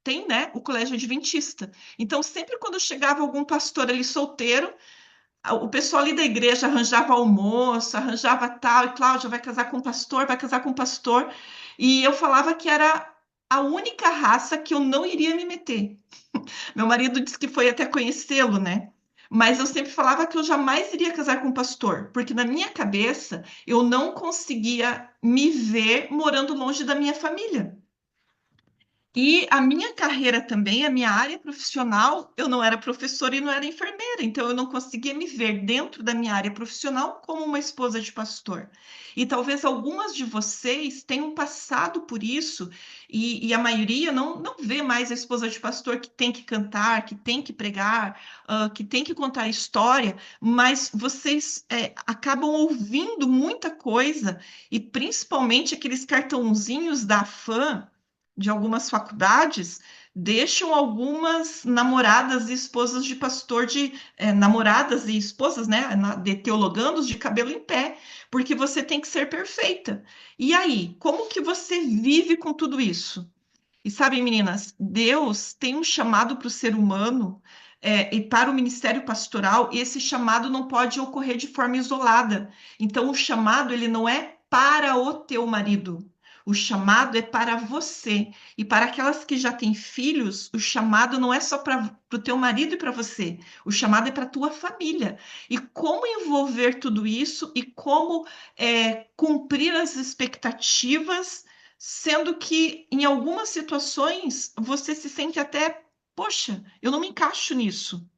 tem, né, o colégio adventista. Então, sempre quando chegava algum pastor ali solteiro, o pessoal ali da igreja arranjava almoço, arranjava tal, e Cláudia vai casar com um pastor, vai casar com um pastor. E eu falava que era a única raça que eu não iria me meter. Meu marido disse que foi até conhecê-lo, né? Mas eu sempre falava que eu jamais iria casar com um pastor, porque na minha cabeça eu não conseguia me ver morando longe da minha família. E a minha carreira também, a minha área profissional, eu não era professora e não era enfermeira, então eu não conseguia me ver dentro da minha área profissional como uma esposa de pastor. E talvez algumas de vocês tenham passado por isso, e a maioria não vê mais a esposa de pastor que tem que cantar, que tem que pregar, que tem que contar história, mas vocês acabam ouvindo muita coisa, e principalmente aqueles cartãozinhos da fã de algumas faculdades deixam algumas namoradas e esposas de pastor namoradas e esposas, né, de teologandos de cabelo em pé, porque você tem que ser perfeita. E aí, como que você vive com tudo isso? E sabe, meninas, Deus tem um chamado para o ser humano, e para o ministério pastoral, e esse chamado não pode ocorrer de forma isolada. Então, o chamado, ele não é para o teu marido. O chamado é para você. E para aquelas que já têm filhos, o chamado não é só para o teu marido e para você. O chamado é para a tua família. E como envolver tudo isso e como cumprir as expectativas, sendo que em algumas situações você se sente até, poxa, eu não me encaixo nisso.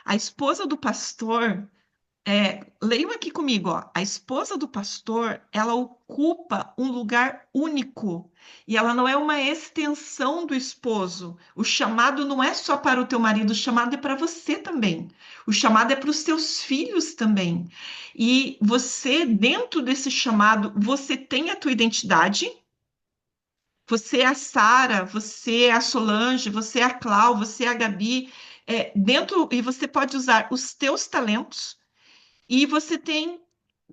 A esposa do pastor, leiam aqui comigo, ó, a esposa do pastor, ela ocupa um lugar único e ela não é uma extensão do esposo. O chamado não é só para o teu marido, o chamado é para você também. O chamado é para os teus filhos também. E você, dentro desse chamado, você tem a tua identidade. Você é a Sara, você é a Solange, você é a Clau, você é a Gabi, e você pode usar os teus talentos e você tem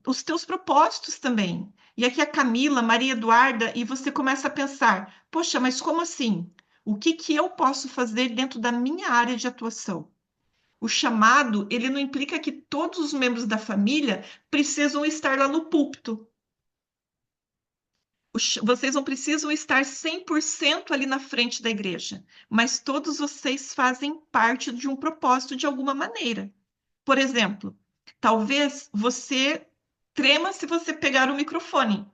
os teus propósitos também. E aqui a Camila, Maria Eduarda, e você começa a pensar: poxa, mas como assim? O que que eu posso fazer dentro da minha área de atuação? O chamado, ele não implica que todos os membros da família precisam estar lá no púlpito. Vocês não precisam estar 100% ali na frente da igreja, mas todos vocês fazem parte de um propósito de alguma maneira. Por exemplo, talvez você trema se você pegar o microfone,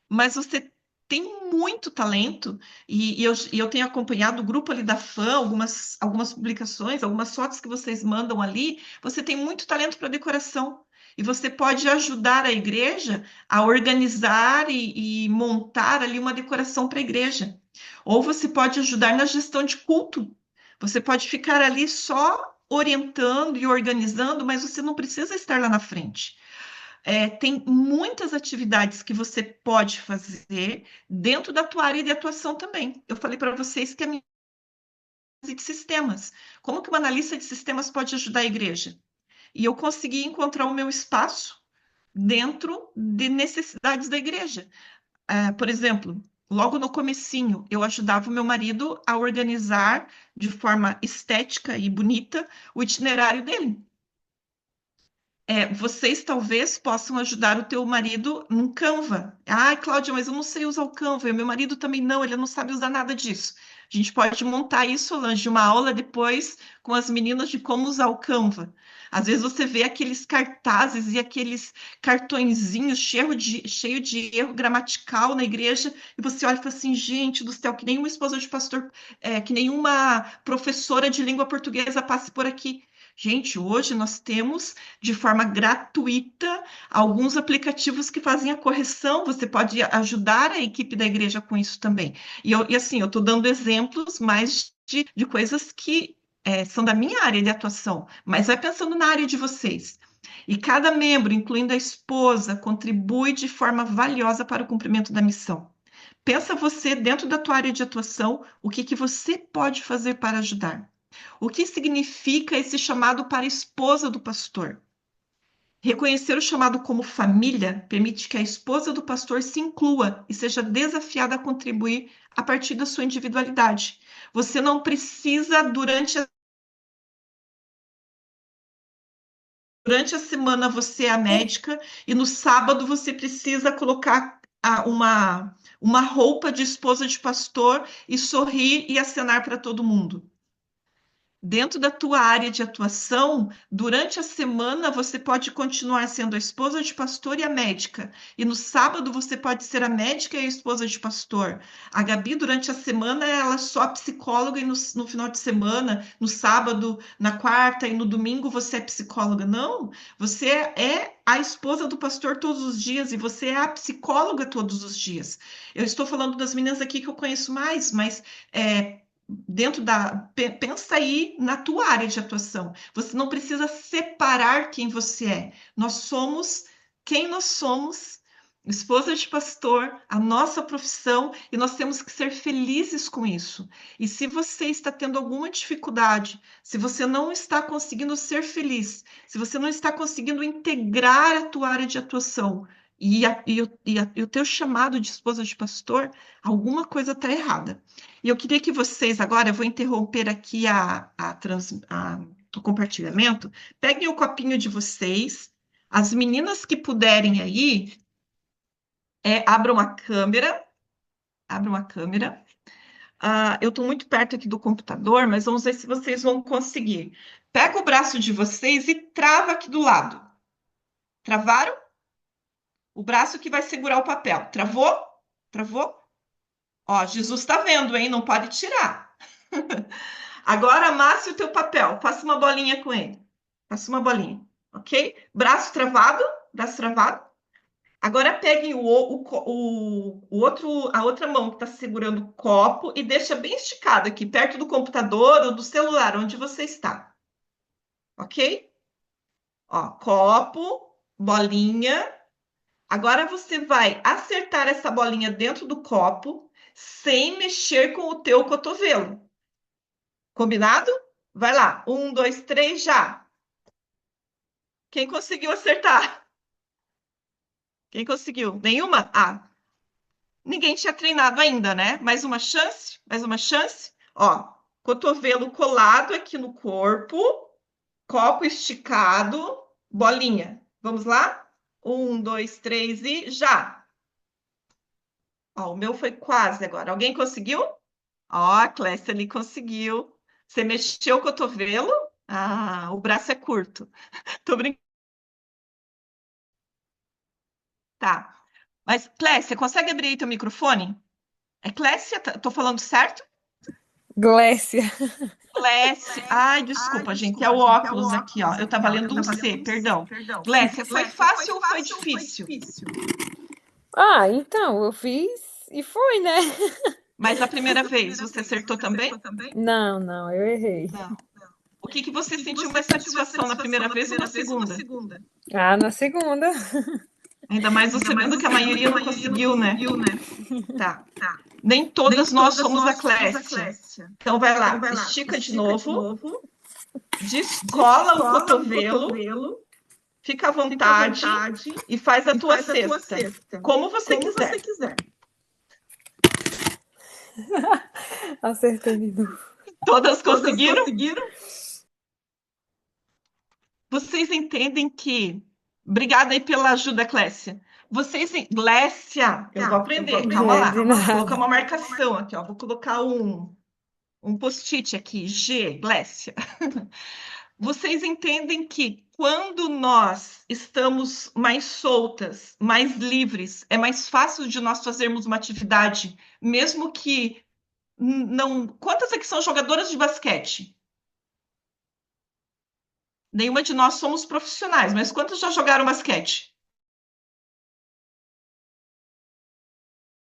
mas você tem muito talento, e eu tenho acompanhado o grupo ali da fã, algumas publicações, algumas fotos que vocês mandam ali, você tem muito talento para decoração. E você pode ajudar a igreja a organizar e montar ali uma decoração para a igreja. Ou você pode ajudar na gestão de culto. Você pode ficar ali só orientando e organizando, mas você não precisa estar lá na frente. Tem muitas atividades que você pode fazer dentro da tua área de atuação também. Eu falei para vocês que a minha análise de sistemas. Como que uma analista de sistemas pode ajudar a igreja? E eu consegui encontrar o meu espaço dentro de necessidades da igreja. Por exemplo, logo no comecinho, eu ajudava o meu marido a organizar de forma estética e bonita o itinerário dele. Vocês talvez possam ajudar o teu marido no Canva. Ai, Cláudia, mas eu não sei usar o Canva. E o meu marido também não, ele não sabe usar nada disso. A gente pode montar isso, Solange, uma aula depois com as meninas de como usar o Canva. Às vezes você vê aqueles cartazes e aqueles cartõezinhos cheio de erro gramatical na igreja, e você olha e fala assim, gente do céu, que nenhuma esposa de pastor, que nenhuma professora de língua portuguesa passe por aqui. Gente, hoje nós temos de forma gratuita alguns aplicativos que fazem a correção. Você pode ajudar a equipe da igreja com isso também. E assim, eu estou dando exemplos mais de coisas que são da minha área de atuação, mas vai pensando na área de vocês. E cada membro, incluindo a esposa, contribui de forma valiosa para o cumprimento da missão. Pensa você, dentro da tua área de atuação, o que que você pode fazer para ajudar. O que significa esse chamado para a esposa do pastor? Reconhecer o chamado como família permite que a esposa do pastor se inclua e seja desafiada a contribuir a partir da sua individualidade. Você não precisa, durante a semana, você é a médica e no sábado você precisa colocar uma roupa de esposa de pastor e sorrir e acenar para todo mundo. Dentro da tua área de atuação, durante a semana você pode continuar sendo a esposa de pastor e a médica. E no sábado você pode ser a médica e a esposa de pastor. A Gabi, durante a semana, ela é só psicóloga e no final de semana, no sábado, na quarta e no domingo você é psicóloga. Não, você é a esposa do pastor todos os dias e você é a psicóloga todos os dias. Eu estou falando das meninas aqui que eu conheço mais, mas pensa aí na tua área de atuação. Você não precisa separar quem você é. Nós somos quem nós somos, esposa de pastor, a nossa profissão, e nós temos que ser felizes com isso. E se você está tendo alguma dificuldade, se você não está conseguindo ser feliz, se você não está conseguindo integrar a tua área de atuação e o teu chamado de esposa de pastor, alguma coisa está errada. E eu queria que vocês, agora, eu vou interromper aqui o compartilhamento, peguem o copinho de vocês, as meninas que puderem aí, abram a câmera, abram a câmera. Eu estou muito perto aqui do computador, mas vamos ver se vocês vão conseguir. Pega o braço de vocês e trava aqui do lado. Travaram? O braço que vai segurar o papel. Travou? Travou? Ó, Jesus está vendo, hein? Não pode tirar. Agora amasse o teu papel. Faça uma bolinha com ele. Faça uma bolinha, ok? Braço travado, braço travado. Agora peguem a outra mão que está segurando o copo e deixa bem esticado aqui, perto do computador ou do celular, onde você está. Ok? Ó, copo, bolinha. Agora você vai acertar essa bolinha dentro do copo sem mexer com o teu cotovelo. Combinado? Vai lá. 1, 2, 3, já. Quem conseguiu acertar? Quem conseguiu? Nenhuma? Ninguém tinha treinado ainda, né? Mais uma chance? Mais uma chance? Ó, cotovelo colado aqui no corpo, copo esticado, bolinha. Vamos lá? 1, 2, 3 e já! Ó, o meu foi quase agora. Alguém conseguiu? Ó, a Clécia ali conseguiu. Você mexeu o cotovelo? O braço é curto. Tô brincando. Tá. Mas, Clécia, consegue abrir aí teu microfone? É Clécia? Tô falando certo? Glécia. Clécia. Ai, desculpa, gente. É o óculos aqui, ó. Eu tava lendo um C, perdão. Clécia, foi fácil ou foi difícil? Então, eu fiz e foi, né? Mas a primeira vez, você acertou também? Não, eu errei. Não. O que você sentiu mais satisfação na primeira vez ou na segunda? Na segunda. Ainda mais você vendo que a maioria não conseguiu, né? Tá. Nem todas nós somos a Clécia. Então vai lá, estica de novo, descola o cotovelo, fica à vontade e faz a tua cesta, como você quiser. Acertei de novo. Todas conseguiram? Vocês entendem que... Obrigada aí pela ajuda, Clécia. Glécia, eu vou aprender, calma lá. Vou colocar uma marcação aqui, ó. Vou colocar um post-it aqui, G, Glécia. Vocês entendem que quando nós estamos mais soltas, mais livres, é mais fácil de nós fazermos uma atividade, mesmo que não... Quantas aqui são jogadoras de basquete? Nenhuma de nós somos profissionais, mas quantas já jogaram basquete?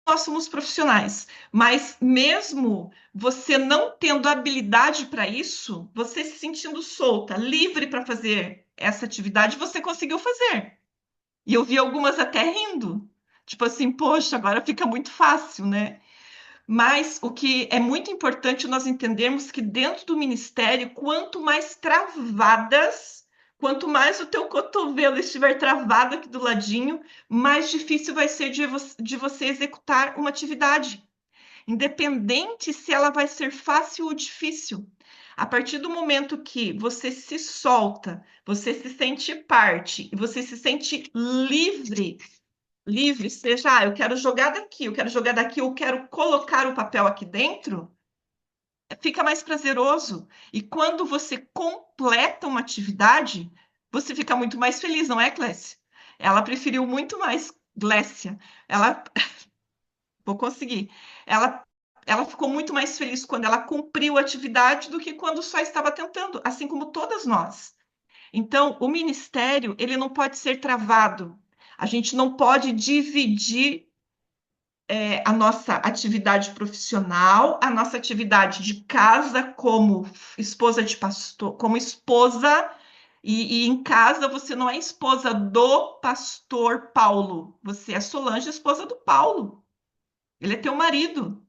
Nós somos profissionais, mas mesmo você não tendo habilidade para isso, você se sentindo solta, livre para fazer essa atividade, você conseguiu fazer. E eu vi algumas até rindo, tipo assim, poxa, agora fica muito fácil, né? Mas o que é muito importante nós entendermos que dentro do ministério, quanto mais travadas, quanto mais o teu cotovelo estiver travado aqui do ladinho, mais difícil vai ser de você executar uma atividade. Independente se ela vai ser fácil ou difícil. A partir do momento que você se solta, você se sente parte e você se sente livre, seja, eu quero jogar daqui, eu quero colocar o papel aqui dentro, fica mais prazeroso. E quando você completa uma atividade, você fica muito mais feliz, não é, Clécia? Ela preferiu muito mais, Glécia. Ela, vou conseguir. Ela, ela ficou muito mais feliz quando ela cumpriu a atividade do que quando só estava tentando, assim como todas nós. Então, o ministério, ele não pode ser travado. A gente não pode dividir a nossa atividade profissional, a nossa atividade de casa como esposa de pastor, como esposa, e em casa você não é esposa do pastor Paulo, você é Solange, esposa do Paulo. Ele é teu marido.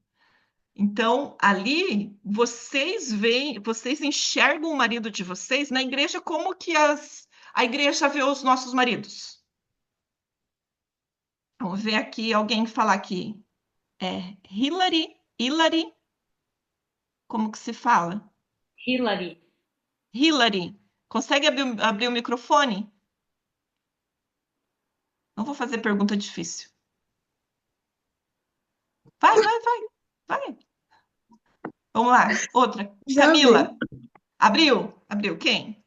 Então, ali vocês veem, vocês enxergam o marido de vocês na igreja como que a igreja vê os nossos maridos. Vamos ver aqui alguém falar aqui. É Hilary, como que se fala? Hillary. Hilary, consegue abrir o microfone? Não vou fazer pergunta difícil. Vai. Vamos lá, outra. Já vi. Camila, abriu. Quem?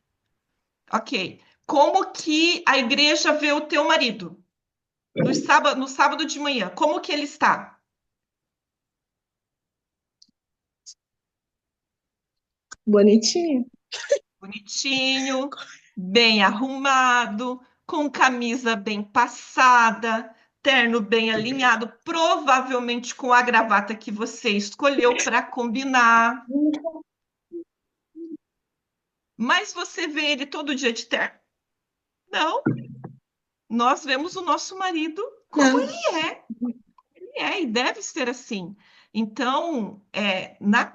Ok. Como que a igreja vê o teu marido? No sábado de manhã, como que ele está? Bonitinho. Bonitinho, bem arrumado, com camisa bem passada, terno bem alinhado, provavelmente com a gravata que você escolheu para combinar. Mas você vê ele todo dia de terno? Não, nós vemos o nosso marido como Não. ele é. E deve ser assim. Então,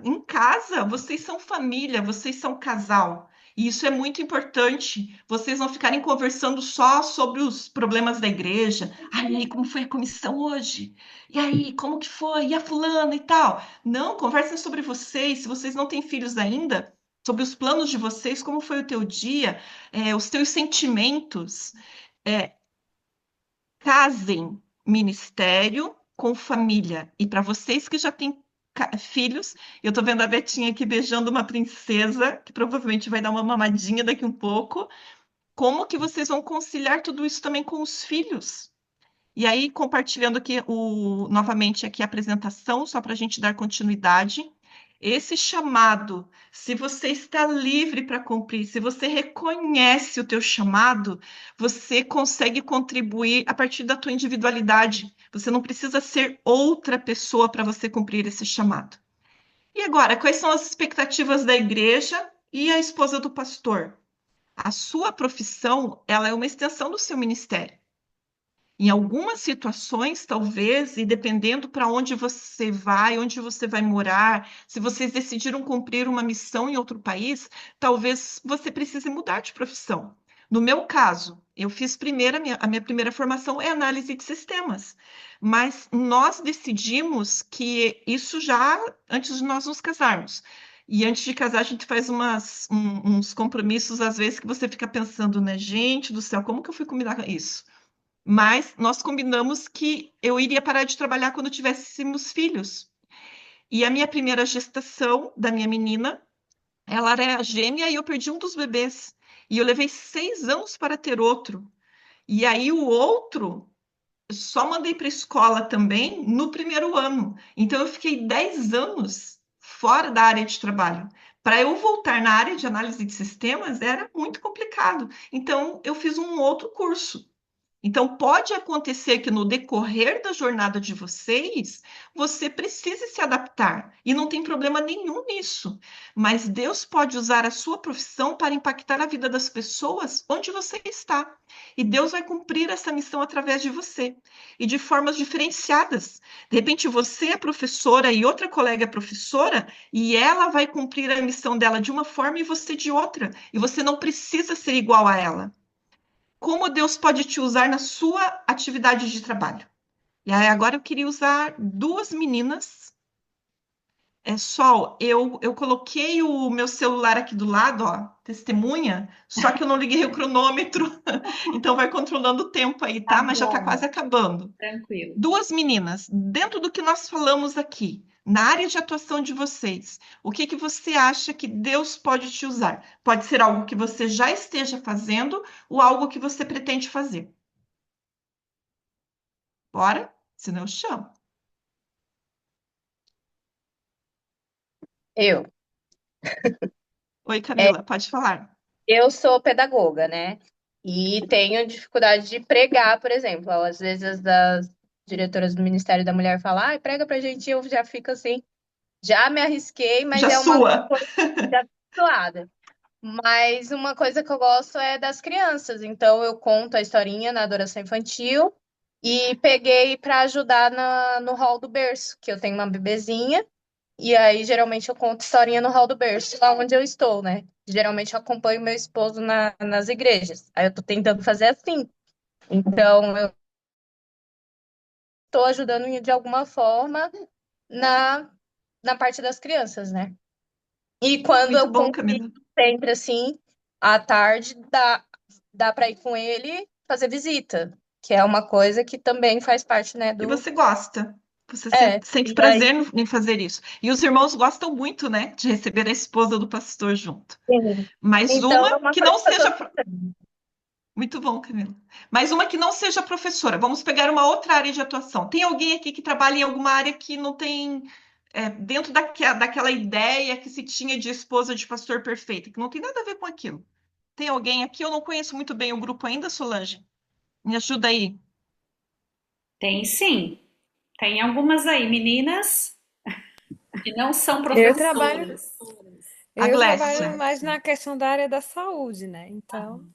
em casa, vocês são família, vocês são casal. E isso é muito importante. Vocês não ficarem conversando só sobre os problemas da igreja. Ai, e aí, como foi a comissão hoje? E aí, como que foi? E a fulana e tal? Não, conversem sobre vocês. Se vocês não têm filhos ainda, sobre os planos de vocês, como foi o teu dia, os teus sentimentos. É, Casem ministério com família. E para vocês que já têm filhos, eu tô vendo a Betinha aqui beijando uma princesa, que provavelmente vai dar uma mamadinha daqui um pouco. Como que vocês vão conciliar tudo isso também com os filhos? E aí, compartilhando aqui novamente aqui a apresentação, só para a gente dar continuidade. Esse chamado, se você está livre para cumprir, se você reconhece o teu chamado, você consegue contribuir a partir da tua individualidade. Você não precisa ser outra pessoa para você cumprir esse chamado. E agora, quais são as expectativas da igreja e a esposa do pastor? A sua profissão, ela é uma extensão do seu ministério. Em algumas situações, talvez, e dependendo para onde você vai morar, se vocês decidiram cumprir uma missão em outro país, talvez você precise mudar de profissão. No meu caso, eu fiz a minha primeira formação é análise de sistemas, mas nós decidimos que isso já antes de nós nos casarmos. E antes de casar, a gente faz uns compromissos, às vezes, que você fica pensando, né? Gente do céu, como que eu fui combinar com isso? Mas nós combinamos que eu iria parar de trabalhar quando tivéssemos filhos. E a minha primeira gestação da minha menina, ela era gêmea e eu perdi um dos bebês. E eu levei 6 anos para ter outro. E aí o outro, eu só mandei para a escola também no primeiro ano. Então eu fiquei 10 anos fora da área de trabalho. Para eu voltar na área de análise de sistemas era muito complicado. Então eu fiz um outro curso. Então, pode acontecer que no decorrer da jornada de vocês, você precise se adaptar, e não tem problema nenhum nisso. Mas Deus pode usar a sua profissão para impactar a vida das pessoas onde você está. E Deus vai cumprir essa missão através de você, e de formas diferenciadas. De repente, você é professora e outra colega é professora, e ela vai cumprir a missão dela de uma forma e você de outra, e você não precisa ser igual a ela. Como Deus pode te usar na sua atividade de trabalho. E aí, agora eu queria usar duas meninas Sol, eu coloquei o meu celular aqui do lado, ó, testemunha, só que eu não liguei o cronômetro, então vai controlando o tempo aí, Tá tá? Mas já tá bom, quase acabando. tranquilo. Duas meninas, dentro do que nós falamos aqui, na área de atuação de vocês, o que que você acha que Deus pode te usar? Pode ser algo que você já esteja fazendo ou algo que você pretende fazer. Bora? Senão eu chamo. Eu. Oi, É, Camila, pode falar. eu sou pedagoga, né? E tenho dificuldade de pregar, por exemplo. Às vezes as diretoras do Ministério da Mulher falam, ah, prega pra gente, eu já fico assim, já me arrisquei, mas Já é uma sua. coisa já suada. Mas uma coisa que eu gosto é das crianças, então eu conto a historinha na adoração infantil e peguei para ajudar no hall do berço, que eu tenho uma bebezinha. E aí, geralmente, eu conto historinha no hall do berço, lá onde eu estou, né? Geralmente, eu acompanho meu esposo nas igrejas. Aí, eu tô tentando fazer assim. Então, eu tô ajudando de alguma forma na, na parte das crianças, né? E quando Muito eu bom, consigo, Camila. sempre assim, à tarde, dá para ir com ele fazer visita, que é uma coisa que também faz parte, né, E do... você gosta. Você É, sente e aí, prazer em fazer isso. E os irmãos gostam muito, né, de receber a esposa do pastor junto. sim. Mas Então, uma é uma que coisa não que eu seja. tô tentando. Muito bom, Camila. Mas uma que não seja professora. Vamos pegar uma outra área de atuação. Tem alguém aqui que trabalha em alguma área que não tem. Dentro daquela ideia que se tinha de esposa de pastor perfeita, que não tem nada a ver com aquilo. Tem alguém aqui? Eu não conheço muito bem o grupo ainda, Solange. Me ajuda aí. Tem sim. Tem algumas aí, meninas que não são Eu trabalho, professoras. A eu trabalho Glécia. mais na questão da área da saúde, né? Então,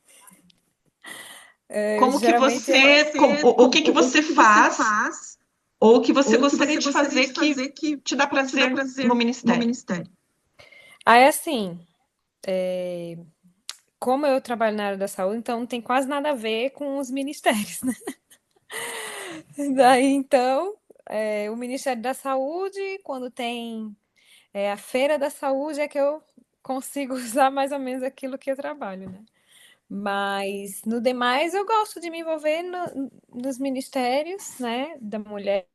Como que geralmente eu, o que que você faz ou o que você gostaria de fazer que te dá prazer no ministério? aí assim, como eu trabalho na área da saúde, então não tem quase nada a ver com os ministérios, né? Daí então, o Ministério da Saúde, quando tem a Feira da Saúde, é que eu consigo usar mais ou menos aquilo que eu trabalho, né? Mas no demais eu gosto de me envolver nos ministérios, né, da mulher.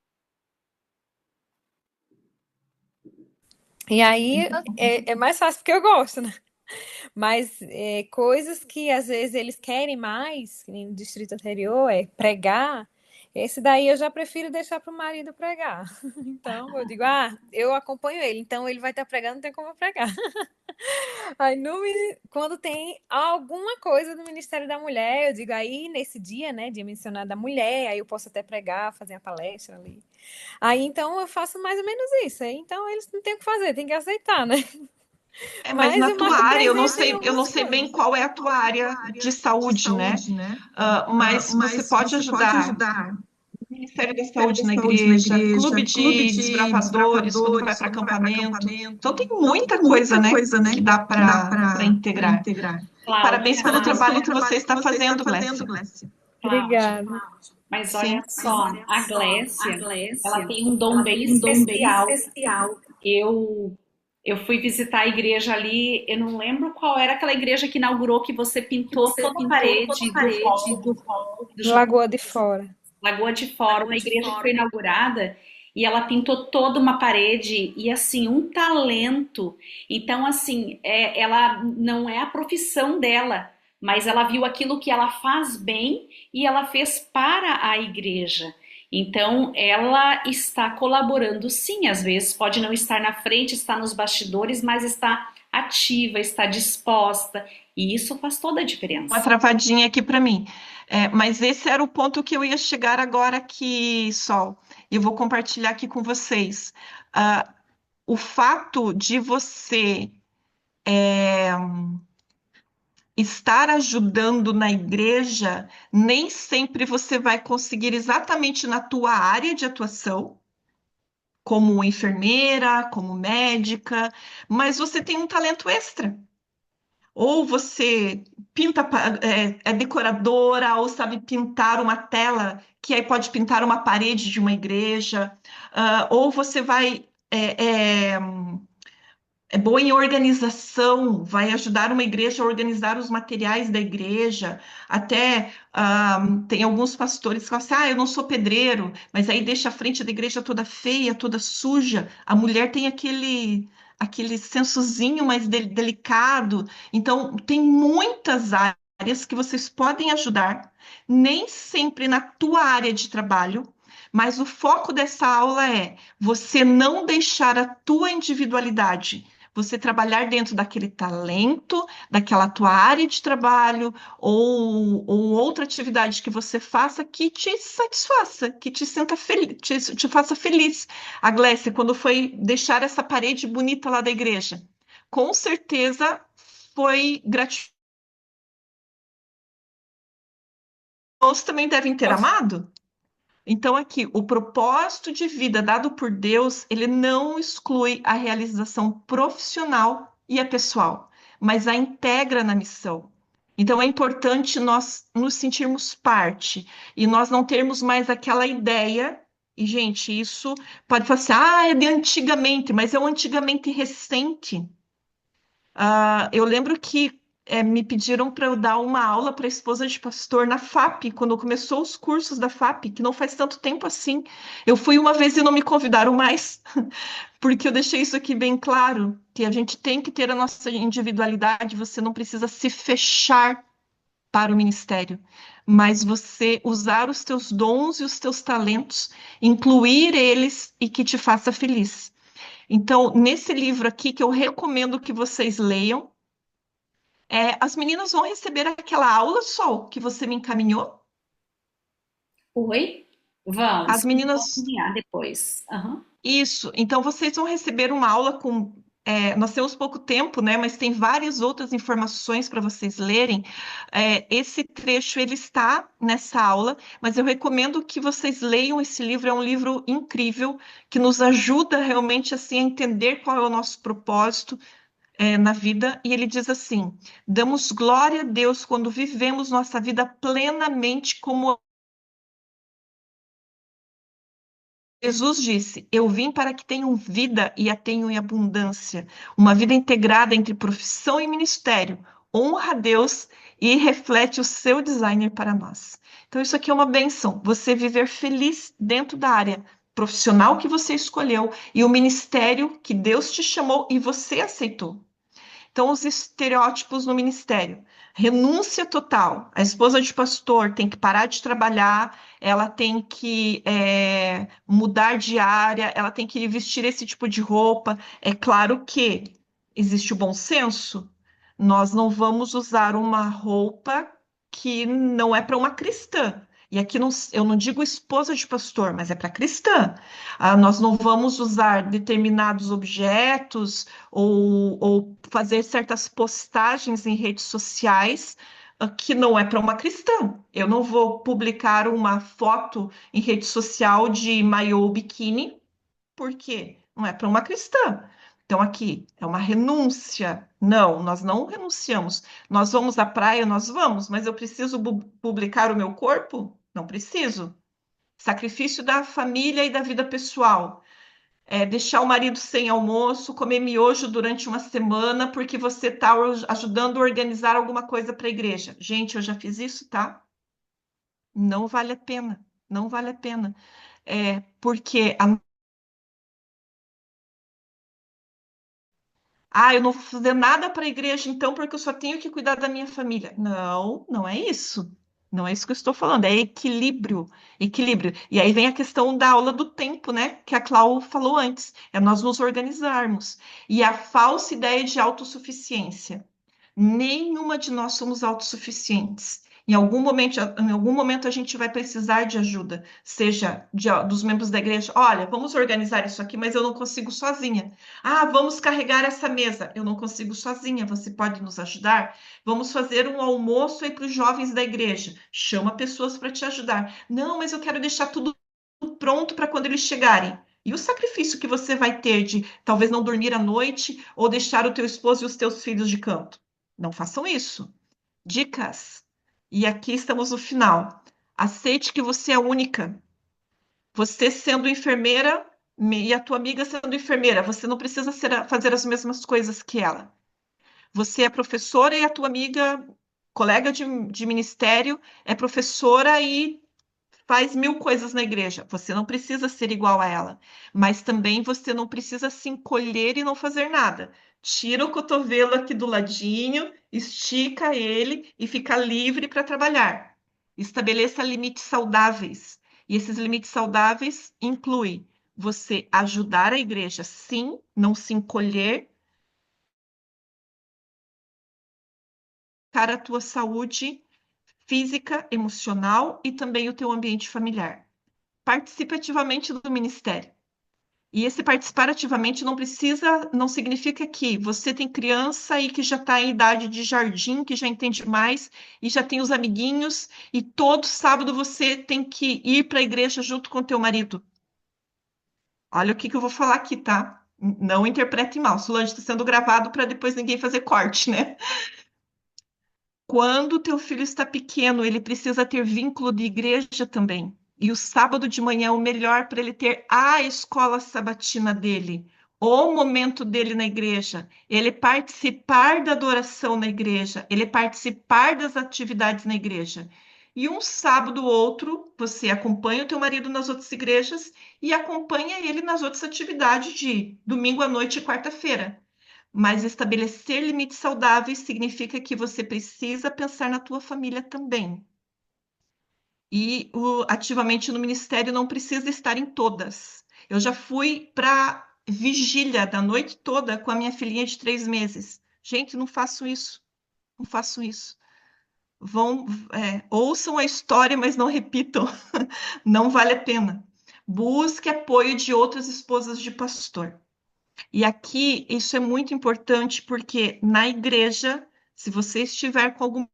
E aí é mais fácil porque eu gosto, né? Mas coisas que às vezes eles querem mais, que nem no distrito anterior, é pregar. Esse daí eu já prefiro deixar para o marido pregar. Então eu digo, eu acompanho ele, então ele vai estar pregando, não tem como eu pregar. Aí quando tem alguma coisa do Ministério da Mulher, eu digo aí nesse dia, né, dia mencionado da mulher, aí eu posso até pregar, fazer a palestra ali. Aí então eu faço mais ou menos isso. Aí então eles não têm o que fazer, tem que aceitar, né? Mas Mas na eu tua marco área, presença em eu não algumas sei bem coisas. qual é a tua área de saúde, né? Mas você pode ajudar o Ministério da Saúde na igreja, clube de desbravadores, quando vai para acampamento. Então, tem muita coisa, né, que dá para integrar. E parabéns Cláudia, pelo trabalho que você está fazendo, Glécia. Cláudia. Obrigada. Mas olha Sim. só, a Glécia, ela tem um dom bem especial. Eu eu fui visitar a igreja ali, eu não lembro qual era aquela igreja que inaugurou que você pintou toda a parede do hall do Lagoa de Fora. Lagoa de Fora, uma igreja que foi inaugurada e ela pintou toda uma parede e assim, um talento. Então, assim, ela não é a profissão dela, mas ela viu aquilo que ela faz bem e ela fez para a igreja. Então, ela está colaborando sim, às vezes pode não estar na frente, está nos bastidores, mas está ativa, está disposta, e isso faz toda a Uma diferença. travadinha aqui para mim. Mas esse era o ponto que eu ia chegar agora aqui, Sol. E eu vou compartilhar aqui com vocês. O fato de você estar ajudando na igreja, nem sempre você vai conseguir exatamente na tua área de atuação, como enfermeira, como médica, mas você tem um talento extra. Ou você pinta, é decoradora, ou sabe pintar uma tela, que aí pode pintar uma parede de uma igreja, ou você vai é, é, é boa em organização, vai ajudar uma igreja a organizar os materiais da igreja. Até tem alguns pastores que falam assim: ah, eu não sou pedreiro, mas aí deixa a frente da igreja toda feia, toda suja. A mulher tem aquele sensozinho mais delicado. Então, tem muitas áreas que vocês podem ajudar, nem sempre na tua área de trabalho, mas o foco dessa aula é você não deixar a tua individualidade, você trabalhar dentro daquele talento, daquela tua área de trabalho ou outra atividade que você faça que te satisfaça, que te sinta feliz, te faça feliz. A Glécia, quando foi deixar essa parede bonita lá da igreja, com certeza foi gratificante. Todos também devem ter Nossa, amado. Então, aqui, o propósito de vida dado por Deus, ele não exclui a realização profissional e a pessoal, mas a integra na missão. Então, é importante nós nos sentirmos parte e nós não termos mais aquela ideia. E, gente, isso pode falar assim, ah, é de antigamente, mas é um antigamente recente. Eu lembro que me pediram para eu dar uma aula para a esposa de pastor na FAP, quando começou os cursos da FAP, que não faz tanto tempo assim. Eu fui uma vez e não me convidaram mais, porque eu deixei isso aqui bem claro, que a gente tem que ter a nossa individualidade, você não precisa se fechar para o ministério, mas você usar os teus dons e os teus talentos, incluir eles e que te faça feliz. Então, nesse livro aqui, que eu recomendo que vocês leiam, as meninas vão receber aquela aula, Sol, que você me encaminhou. Oi? Vamos, As eu vou meninas, enviar depois. Aham. isso. Então, vocês vão receber uma aula com. Nós temos pouco tempo, né? Mas tem várias outras informações para vocês lerem. Esse trecho ele está nessa aula, mas eu recomendo que vocês leiam esse livro. É um livro incrível que nos ajuda realmente assim a entender qual é o nosso propósito na vida, e ele diz assim: damos glória a Deus quando vivemos nossa vida plenamente como Jesus disse: eu vim para que tenham vida e a tenham em abundância. Uma vida integrada entre profissão e ministério honra a Deus e reflete o seu designer para nós. Então, isso aqui é uma benção, você viver feliz dentro da área profissional que você escolheu e o ministério que Deus te chamou e você aceitou. Então, os estereótipos no ministério. Renúncia total. A esposa de pastor tem que parar de trabalhar, ela tem que mudar de área, ela tem que vestir esse tipo de roupa. É claro que existe o bom senso. Nós não vamos usar uma roupa que não é para uma cristã. E aqui eu não digo esposa de pastor, mas é para cristã. Nós não vamos usar determinados objetos ou fazer certas postagens em redes sociais que não é para uma cristã. Eu não vou publicar uma foto em rede social de maiô ou biquíni, porque não é para uma cristã. Então, aqui é uma renúncia. Não, nós não renunciamos. Nós vamos à praia, nós vamos, mas eu preciso publicar o meu corpo? Não preciso. Sacrifício da família e da vida pessoal. Deixar o marido sem almoço, comer miojo durante uma semana, porque você está ajudando a organizar alguma coisa para a igreja. Gente, eu já fiz isso, tá? Não vale a pena. Não vale a pena. Porque eu não vou fazer nada para a igreja, então, porque eu só tenho que cuidar da minha família. Não, não é isso. Não é isso que eu estou falando, é equilíbrio, equilíbrio. E aí vem a questão da aula do tempo, né? Que a Clau falou antes, é nós nos organizarmos. E a falsa ideia de autossuficiência. Nenhuma de nós somos autossuficientes. Em algum momento a gente vai precisar de ajuda, seja dos membros da igreja. Olha, vamos organizar isso aqui, mas eu não consigo sozinha. Vamos carregar essa mesa. Eu não consigo sozinha. Você pode nos ajudar? Vamos fazer um almoço aí para os jovens da igreja. Chama pessoas para te ajudar. Não, mas eu quero deixar tudo pronto para quando eles chegarem. E o sacrifício que você vai ter de talvez não dormir à noite ou deixar o teu esposo e os teus filhos de canto? Não façam isso. Dicas. E aqui estamos no final. Aceite que você é única. Você sendo enfermeira E a tua amiga sendo enfermeira, você não precisa fazer as mesmas coisas que ela. Você é professora e a tua amiga, colega de ministério, é professora e faz mil coisas na igreja. Você não precisa ser igual a ela, mas também você não precisa se encolher e não fazer nada. Tira o cotovelo aqui do ladinho, estica ele e fica livre para trabalhar. Estabeleça limites saudáveis. E esses limites saudáveis incluem você ajudar a igreja, sim, não se encolher, para a tua saúde física, emocional e também o teu ambiente familiar. Participe ativamente do ministério. E esse participar ativamente não significa que você tem criança e que já está em idade de jardim, que já entende mais e já tem os amiguinhos, e todo sábado você tem que ir para a igreja junto com o teu marido. Olha o que eu vou falar aqui, tá? Não interprete mal. Solange está sendo gravado para depois ninguém fazer corte, né? Quando o teu filho está pequeno, ele precisa ter vínculo de igreja também. E o sábado de manhã é o melhor para ele ter a escola sabatina dele, o momento dele na igreja, ele participar da adoração na igreja, ele participar das atividades na igreja. E um sábado ou outro, você acompanha o teu marido nas outras igrejas e acompanha ele nas outras atividades de domingo à noite e quarta-feira. Mas estabelecer limites saudáveis significa que você precisa pensar na tua família também. E ativamente no ministério não precisa estar em todas. Eu já fui para vigília da noite toda com a minha filhinha de 3 meses. Gente, não faço isso. Não faço isso. Ouçam a história, mas não repitam. Não vale a pena. Busque apoio de outras esposas de pastor. E aqui isso é muito importante porque na igreja, se você estiver com algum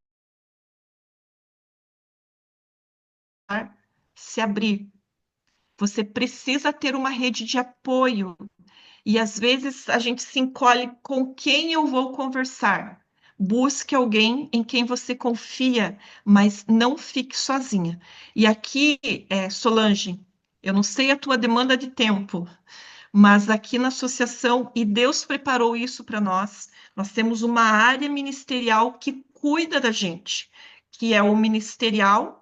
se abrir, você precisa ter uma rede de apoio. E às vezes a gente se encolhe com quem eu vou conversar. Busque alguém em quem você confia, mas não fique sozinha. E aqui, Solange, eu não sei a tua demanda de tempo, mas aqui na associação, e Deus preparou isso para nós, nós temos uma área ministerial que cuida da gente, que é o ministerial,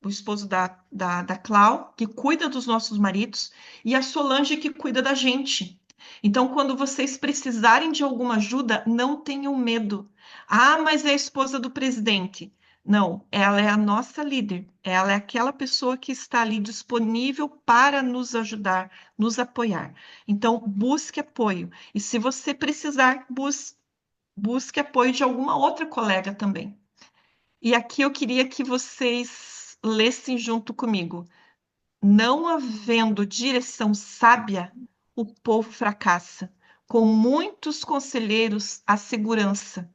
o esposo da Clau, que cuida dos nossos maridos, e a Solange, que cuida da gente. Então, quando vocês precisarem de alguma ajuda, não tenham medo. Ah, mas é a esposa do presidente. Não, ela é a nossa líder. Ela é aquela pessoa que está ali disponível para nos ajudar, nos apoiar. Então, busque apoio. E se você precisar, busque apoio de alguma outra colega também. E aqui eu queria que vocês lessem junto comigo. Não havendo direção sábia, o povo fracassa. Com muitos conselheiros, a segurança.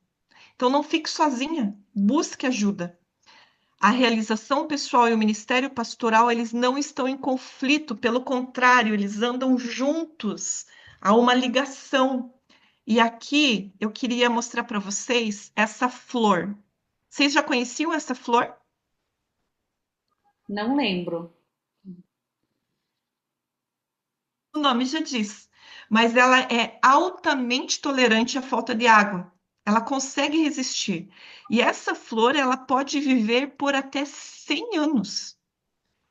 Então, não fique sozinha, busque ajuda. A realização pessoal e o ministério pastoral, eles não estão em conflito, pelo contrário, eles andam juntos. Há uma ligação. E aqui eu queria mostrar para vocês essa flor. Vocês já conheciam essa flor? Não lembro. O nome já diz, mas ela é altamente tolerante à falta de água. Ela consegue resistir. E essa flor, ela pode viver por até 100 anos.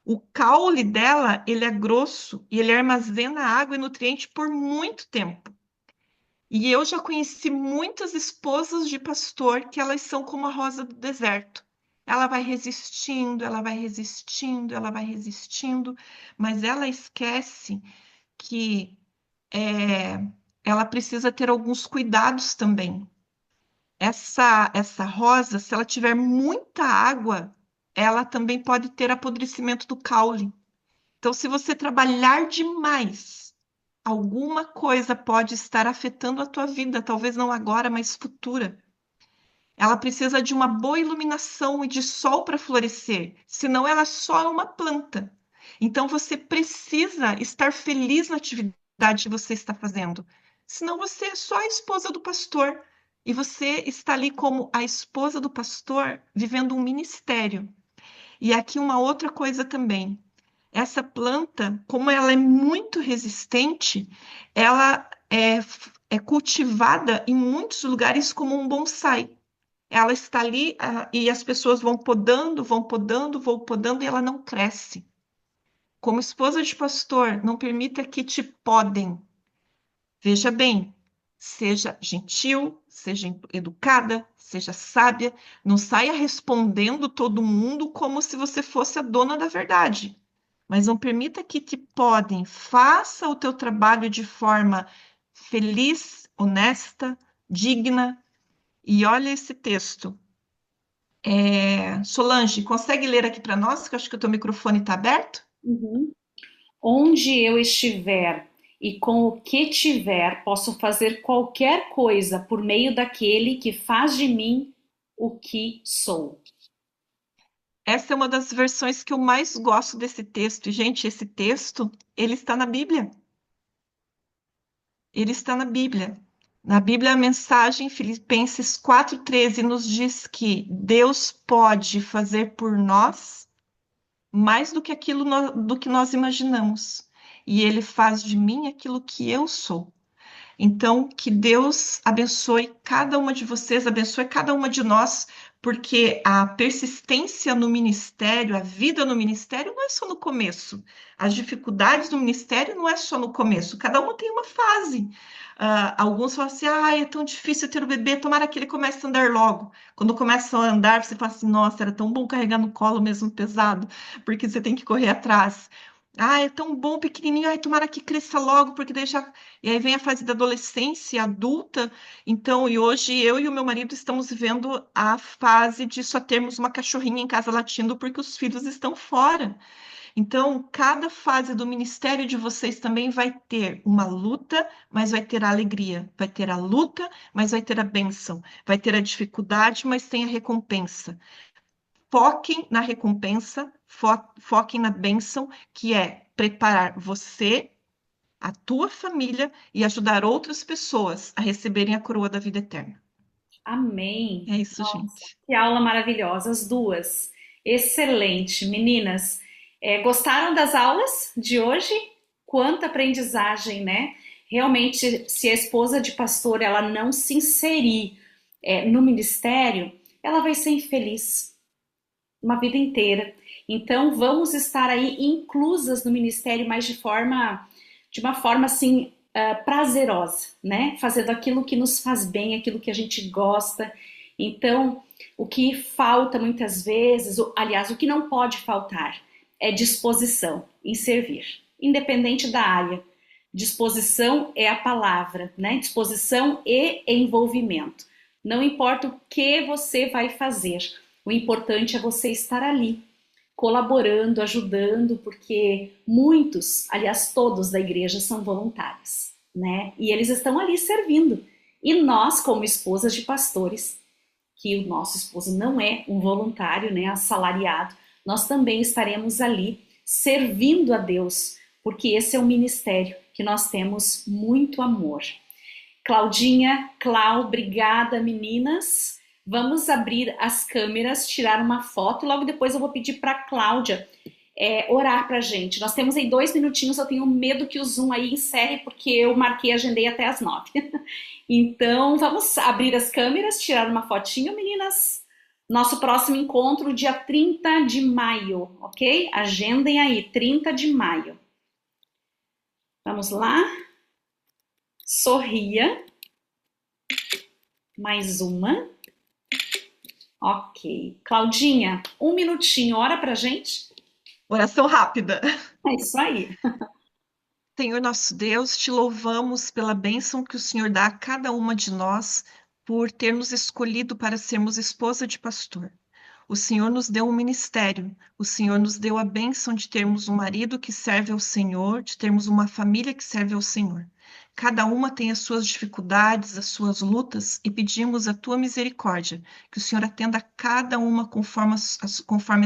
O caule dela, ele é grosso e ele armazena água e nutriente por muito tempo. E eu já conheci muitas esposas de pastor que elas são como a rosa do deserto. Ela vai resistindo, ela vai resistindo, ela vai resistindo, mas ela esquece que ela precisa ter alguns cuidados também. Essa rosa, se ela tiver muita água, ela também pode ter apodrecimento do caule. Então, se você trabalhar demais, alguma coisa pode estar afetando a tua vida, talvez não agora, mas futura. Ela precisa de uma boa iluminação e de sol para florescer, senão ela só é uma planta. Então você precisa estar feliz na atividade que você está fazendo. Senão você é só a esposa do pastor e você está ali como a esposa do pastor vivendo um ministério. E aqui uma outra coisa também. Essa planta, como ela é muito resistente, ela é cultivada em muitos lugares como um bonsai. Ela está ali, e as pessoas vão podando, vão podando, vão podando, e ela não cresce. Como esposa de pastor, não permita que te podem. Veja bem, seja gentil, seja educada, seja sábia, não saia respondendo todo mundo como se você fosse a dona da verdade. Mas não permita que te podem. Faça o teu trabalho de forma feliz, honesta, digna. E olha esse texto. Solange, consegue ler aqui para nós? Que eu acho que o teu microfone está aberto. Uhum. Onde eu estiver e com o que tiver, posso fazer qualquer coisa por meio daquele que faz de mim o que sou. Essa é uma das versões que eu mais gosto desse texto. E, gente, esse texto, ele está na Bíblia. Ele está na Bíblia. Na Bíblia, a mensagem, Filipenses 4,13, nos diz que Deus pode fazer por nós mais do que aquilo do que nós imaginamos. E Ele faz de mim aquilo que eu sou. Então, que Deus abençoe cada uma de vocês, abençoe cada uma de nós, porque a persistência no ministério, a vida no ministério, não é só no começo. As dificuldades do ministério não é só no começo, cada uma tem uma fase. Alguns falam assim: é tão difícil ter o bebê, tomara que ele comece a andar logo. Quando começa a andar, você fala assim: nossa, era tão bom carregar no colo mesmo pesado, porque você tem que correr atrás. É tão bom pequenininho, tomara que cresça logo, porque daí já. E aí vem a fase da adolescência adulta. Então, e hoje eu e o meu marido estamos vivendo a fase de só termos uma cachorrinha em casa latindo porque os filhos estão fora. Então, cada fase do ministério de vocês também vai ter uma luta, mas vai ter a alegria. Vai ter a luta, mas vai ter a bênção. Vai ter a dificuldade, mas tem a recompensa. Foquem na recompensa, foquem na bênção, que é preparar você, a tua família e ajudar outras pessoas a receberem a coroa da vida eterna. Amém. É isso, Nossa, gente. que aula maravilhosa, as duas. Excelente, meninas. Gostaram das aulas de hoje? Quanta aprendizagem, né? Realmente, se a esposa de pastor ela não se inserir no ministério, ela vai ser infeliz uma vida inteira. Então, vamos estar aí inclusas no ministério, mas de uma forma assim prazerosa, né? Fazendo aquilo que nos faz bem, aquilo que a gente gosta. Então, o que falta muitas vezes, aliás, o que não pode faltar é disposição em servir, independente da área. Disposição é a palavra, né? Disposição e envolvimento. Não importa o que você vai fazer, o importante é você estar ali, colaborando, ajudando, porque muitos, aliás, todos da igreja são voluntários, né? E eles estão ali servindo. E nós, como esposas de pastores, que o nosso esposo não é um voluntário, né, assalariado, nós também estaremos ali servindo a Deus, porque esse é um ministério que nós temos muito amor. Claudinha, Clau, obrigada, meninas. Vamos abrir as câmeras, tirar uma foto. Logo depois eu vou pedir para a Cláudia orar para a gente. Nós temos aí 2 minutinhos. Eu tenho medo que o Zoom aí encerre, porque eu marquei, agendei até as 9. Então, vamos abrir as câmeras, tirar uma fotinho, meninas. Nosso próximo encontro, dia 30 de maio, ok? Agendem aí, 30 de maio. Vamos lá. Sorria. Mais uma. Ok. Claudinha, 1 minutinho, ora pra gente. Oração rápida. É isso aí. Senhor nosso Deus, te louvamos pela bênção que o Senhor dá a cada uma de nós por ter nos escolhido para sermos esposa de pastor. O Senhor nos deu um ministério, o Senhor nos deu a bênção de termos um marido que serve ao Senhor, de termos uma família que serve ao Senhor. Cada uma tem as suas dificuldades, as suas lutas, e pedimos a tua misericórdia, que o Senhor atenda a cada uma conforme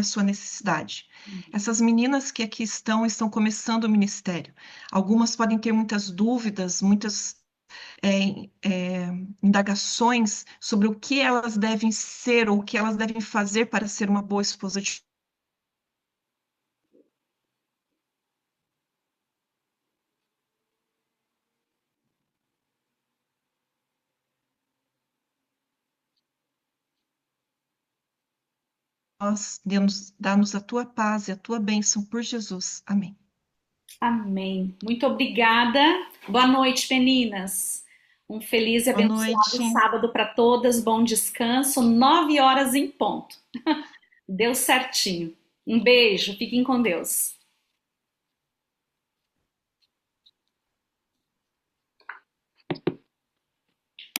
a sua necessidade. Essas meninas que aqui estão começando o ministério. Algumas podem ter muitas dúvidas, muitas indagações sobre o que elas devem ser ou o que elas devem fazer para ser uma boa esposa de dá-nos a tua paz e a tua bênção por Jesus. Amém. Amém. Muito obrigada. Boa noite, meninas. Um feliz e Boa abençoado noite. sábado para todas. Bom descanso. 9 horas em ponto. Deu certinho. Um beijo. Fiquem com Deus.